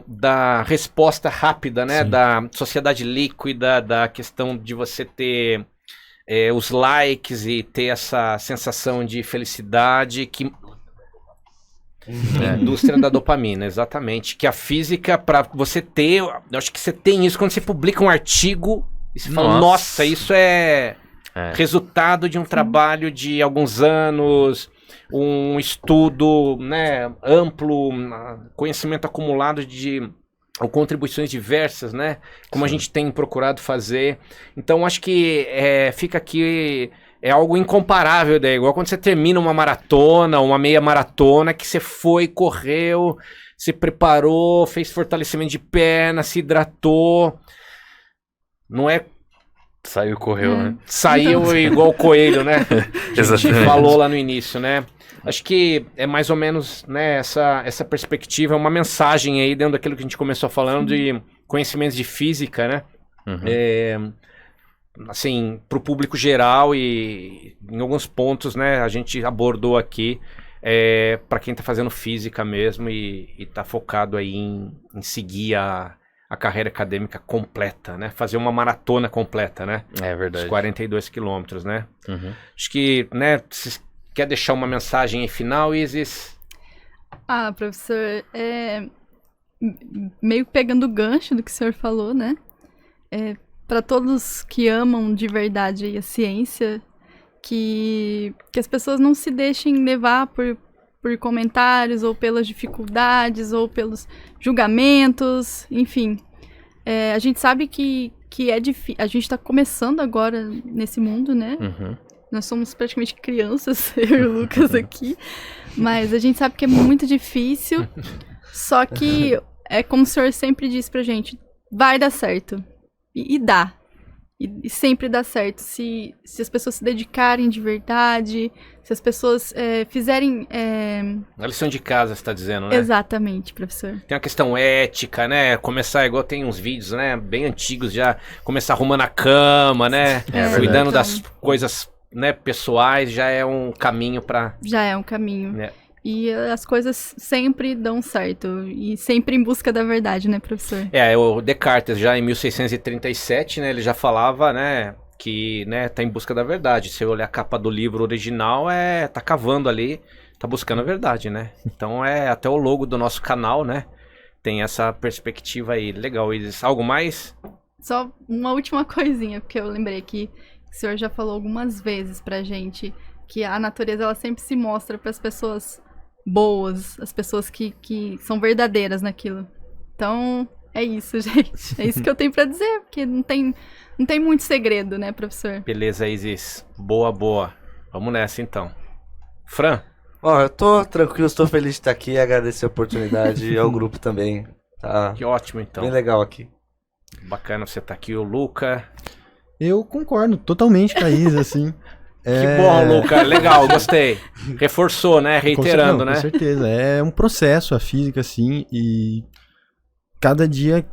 [SPEAKER 1] da resposta rápida, né?
[SPEAKER 4] Sim.
[SPEAKER 1] Da sociedade líquida, da questão de você ter os likes e ter essa sensação de felicidade que... Indústria da dopamina, exatamente. Que a física, pra você ter... Eu acho que você tem isso quando você publica um artigo e você fala, nossa, isso é resultado de um trabalho de alguns anos, um estudo, né, amplo, conhecimento acumulado ou contribuições diversas, né? Como a gente tem procurado fazer. Então, acho que fica aqui... É algo incomparável, né? Igual quando você termina uma maratona, uma meia maratona, que você foi, correu, se preparou, fez fortalecimento de perna, se hidratou. Não é...
[SPEAKER 5] Saiu e correu, né?
[SPEAKER 1] Saiu igual o coelho, né? A gente
[SPEAKER 5] Exatamente.
[SPEAKER 1] falou lá no início, né? Acho que é mais ou menos, né, essa perspectiva, uma mensagem aí dentro daquilo que a gente começou falando de conhecimentos de física, né?
[SPEAKER 5] Uhum.
[SPEAKER 1] Assim, para o público geral e em alguns pontos, né, a gente abordou aqui para quem está fazendo física mesmo e está focado aí em seguir a carreira acadêmica completa, né, fazer uma maratona completa, né,
[SPEAKER 5] É verdade.
[SPEAKER 1] os 42 quilômetros, né.
[SPEAKER 5] Uhum.
[SPEAKER 1] Acho que, né, você quer deixar uma mensagem aí final, Isis?
[SPEAKER 2] Ah, professor, meio pegando o gancho do que o senhor falou, né? Para todos que amam de verdade a ciência, que as pessoas não se deixem levar por comentários, ou pelas dificuldades, ou pelos julgamentos, enfim. A gente sabe que é difícil. A gente está começando agora nesse mundo, né?
[SPEAKER 1] Uhum.
[SPEAKER 2] Nós somos praticamente crianças, eu e o Lucas aqui. Mas a gente sabe que é muito difícil. Só que é como o senhor sempre disse pra gente, vai dar certo. E dá. E sempre dá certo. Se as pessoas se dedicarem de verdade, se as pessoas fizerem...
[SPEAKER 1] A lição de casa, você tá dizendo, né?
[SPEAKER 2] Exatamente, professor.
[SPEAKER 1] Tem uma questão ética, né? Começar igual tem uns vídeos, né? Bem antigos já. Começar arrumando a cama, né? Cuidando
[SPEAKER 2] então.
[SPEAKER 1] das coisas, né, pessoais, já é um caminho pra...
[SPEAKER 2] Já é um caminho.
[SPEAKER 1] É.
[SPEAKER 2] E as coisas sempre dão certo. E sempre em busca da verdade, né, professor?
[SPEAKER 1] O Descartes, já em 1637, né? Ele já falava, né? Que, né, tá em busca da verdade. Se eu olhar a capa do livro original, tá cavando ali, tá buscando a verdade, né? Então até o logo do nosso canal, né? Tem essa perspectiva aí. Legal, Isis. Algo mais?
[SPEAKER 2] Só uma última coisinha, porque eu lembrei que o senhor já falou algumas vezes pra gente que a natureza, ela sempre se mostra para as pessoas boas, as pessoas que são verdadeiras naquilo. Então, é isso, gente. É isso que eu tenho pra dizer, porque não tem muito segredo, né, professor?
[SPEAKER 1] Beleza, Isis. Boa. Vamos nessa, então. Fran?
[SPEAKER 3] Bom, eu tô tranquilo, estou feliz de estar aqui, agradecer a oportunidade e ao grupo também. Tá
[SPEAKER 1] Que ótimo, então.
[SPEAKER 3] bem legal aqui.
[SPEAKER 1] Bacana você tá aqui, o Luca.
[SPEAKER 4] Eu concordo totalmente com a Isa, assim.
[SPEAKER 1] Que bom, Luca. Legal, gostei. Reforçou, né? Reiterando, né?
[SPEAKER 4] Com certeza. É um processo a física, assim, e cada dia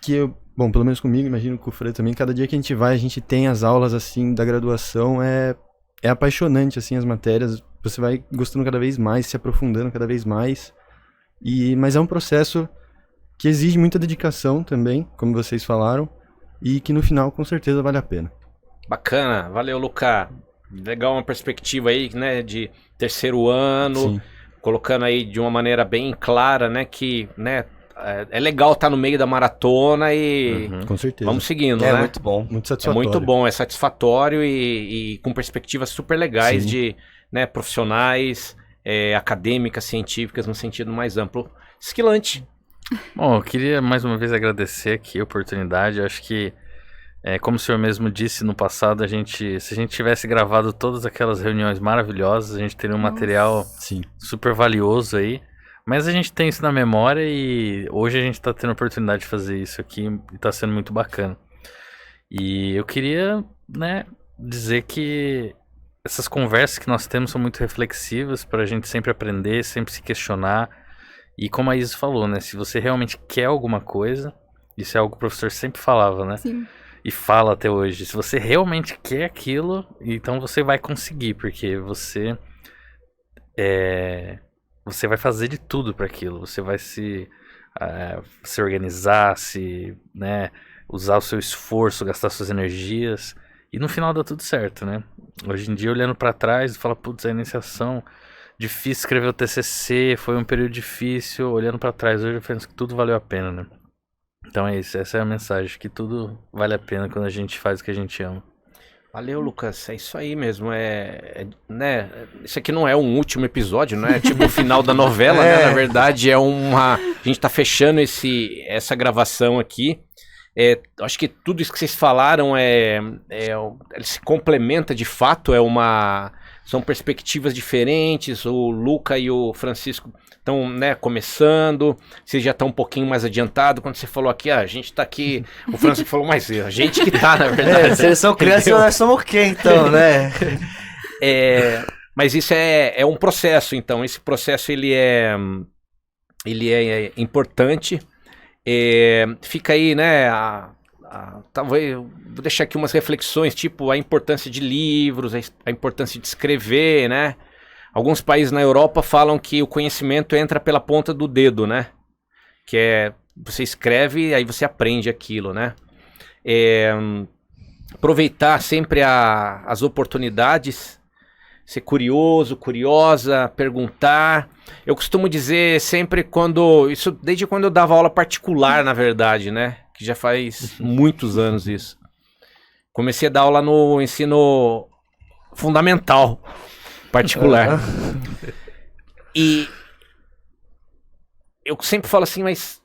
[SPEAKER 4] que eu... Bom, pelo menos comigo, imagino com o Fred também, cada dia que a gente tem as aulas, assim, da graduação, é apaixonante, assim, as matérias. Você vai gostando cada vez mais, se aprofundando cada vez mais. Mas é um processo que exige muita dedicação também, como vocês falaram, e que no final, com certeza, vale a pena.
[SPEAKER 1] Bacana. Valeu, Luca. Legal uma perspectiva aí, né, de terceiro ano,
[SPEAKER 4] Sim.
[SPEAKER 1] colocando aí de uma maneira bem clara, né, que, né, é legal estar no meio da maratona e
[SPEAKER 4] Com certeza.
[SPEAKER 1] vamos seguindo,
[SPEAKER 3] É
[SPEAKER 1] né?
[SPEAKER 3] muito bom.
[SPEAKER 4] Muito
[SPEAKER 1] É
[SPEAKER 4] satisfatório.
[SPEAKER 1] muito bom, é satisfatório e com perspectivas super legais
[SPEAKER 4] Sim.
[SPEAKER 1] de, né, profissionais, acadêmicas, científicas, no sentido mais amplo. Esquilante.
[SPEAKER 5] Bom, eu queria mais uma vez agradecer aqui a oportunidade. Eu acho que, como o senhor mesmo disse no passado, se a gente tivesse gravado todas aquelas reuniões maravilhosas, a gente teria um material
[SPEAKER 4] Sim.
[SPEAKER 5] super valioso aí. Mas a gente tem isso na memória e hoje a gente está tendo a oportunidade de fazer isso aqui e está sendo muito bacana. E eu queria, né, dizer que essas conversas que nós temos são muito reflexivas para a gente sempre aprender, sempre se questionar. E como a Isa falou, né, se você realmente quer alguma coisa, isso é algo que o professor sempre falava, né?
[SPEAKER 2] Sim.
[SPEAKER 5] E fala até hoje. Se você realmente quer aquilo, então você vai conseguir, porque você vai fazer de tudo para aquilo. Você vai se organizar, né, usar o seu esforço, gastar suas energias. E no final dá tudo certo, né? Hoje em dia, olhando para trás, fala, putz, a iniciação, difícil escrever o TCC, foi um período difícil. Olhando para trás, hoje eu penso que tudo valeu a pena, né? Então é isso, essa é a mensagem, que tudo vale a pena quando a gente faz o que a gente ama.
[SPEAKER 1] Valeu, Lucas. É isso aí mesmo. Né? Isso aqui não é um último episódio, não é tipo o final da novela, né? Na verdade, a gente tá fechando essa gravação aqui. Acho que tudo isso que vocês falaram ele se complementa de fato. São perspectivas diferentes. O Luca e o Francisco estão, né, começando. Vocês já estão um pouquinho mais adiantado. Quando você falou aqui, a gente tá aqui. O Francisco falou, mas a gente que tá, na verdade.
[SPEAKER 3] Se eles são crianças,
[SPEAKER 1] Entendeu?
[SPEAKER 3] nós somos o quê, então, né?
[SPEAKER 1] Mas isso é um processo, então. Esse processo ele é importante. Fica aí, né? Talvez vou deixar aqui umas reflexões, tipo a importância de livros, a importância de escrever, né? Alguns países na Europa falam que o conhecimento entra pela ponta do dedo, né? Que você escreve e aí você aprende aquilo, né? Aproveitar sempre as oportunidades, ser curioso, curiosa, perguntar. Eu costumo dizer sempre desde quando eu dava aula particular, na verdade, né? Que já faz muitos anos isso. Comecei a dar aula no ensino fundamental particular. E eu sempre falo assim, mas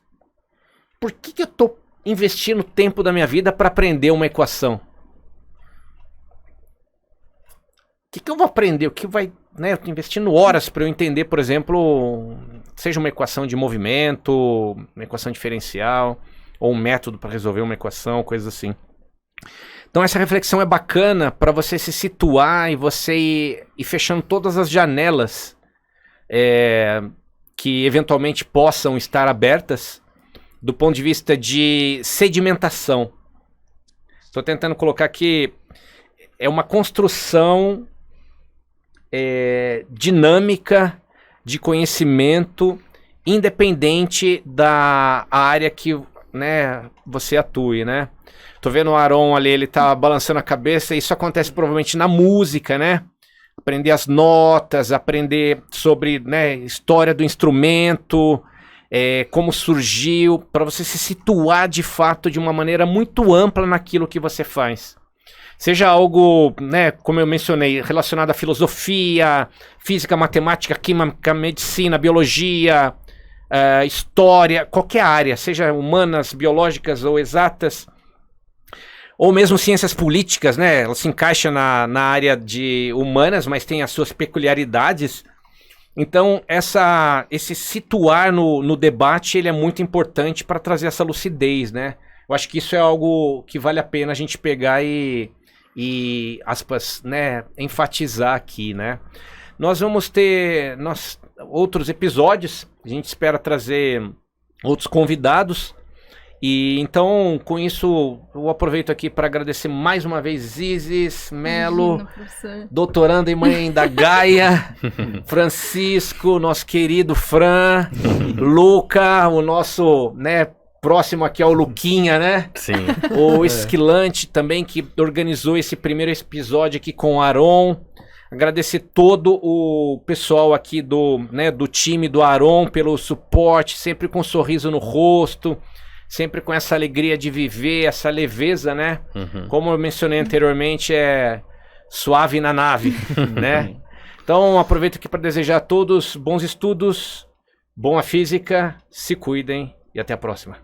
[SPEAKER 1] por que eu tô investindo tempo da minha vida para aprender uma equação? O que eu vou aprender? O que vai, né? Eu tô investindo horas para eu entender, por exemplo, seja uma equação de movimento, uma equação diferencial, ou um método para resolver uma equação, coisas assim. Então essa reflexão é bacana para você se situar e você ir fechando todas as janelas que eventualmente possam estar abertas do ponto de vista de sedimentação. Estou tentando colocar aqui, é uma construção dinâmica de conhecimento independente da área que, né, você atue, né? Tô vendo o Aron ali, ele tá balançando a cabeça, isso acontece provavelmente na música, né? Aprender as notas, aprender sobre, né, história do instrumento, como surgiu, para você se situar de fato de uma maneira muito ampla naquilo que você faz. Seja algo, né, como eu mencionei, relacionado à filosofia, física, matemática, química, medicina, biologia, história, qualquer área, seja humanas, biológicas ou exatas, ou mesmo ciências políticas, né? Ela se encaixa na área de humanas, mas tem as suas peculiaridades. Então, esse situar no debate, ele é muito importante para trazer essa lucidez, né? Eu acho que isso é algo que vale a pena a gente pegar e aspas, né, enfatizar aqui, né? Nós vamos ter outros episódios, a gente espera trazer outros convidados. E então, com isso, eu aproveito aqui para agradecer mais uma vez Isis, Melo, doutorando em mãe da Gaia, Francisco, nosso querido Fran, Luca, o nosso, né, próximo aqui é o Luquinha, né?
[SPEAKER 5] Sim.
[SPEAKER 1] O Esquilante também, que organizou esse primeiro episódio aqui com o Aron. Agradecer todo o pessoal aqui do time do Aron pelo suporte, sempre com um sorriso no rosto, sempre com essa alegria de viver, essa leveza, né?
[SPEAKER 5] Uhum.
[SPEAKER 1] Como eu mencionei anteriormente, é suave na nave, né? Então, aproveito aqui para desejar a todos bons estudos, boa física, se cuidem e até a próxima.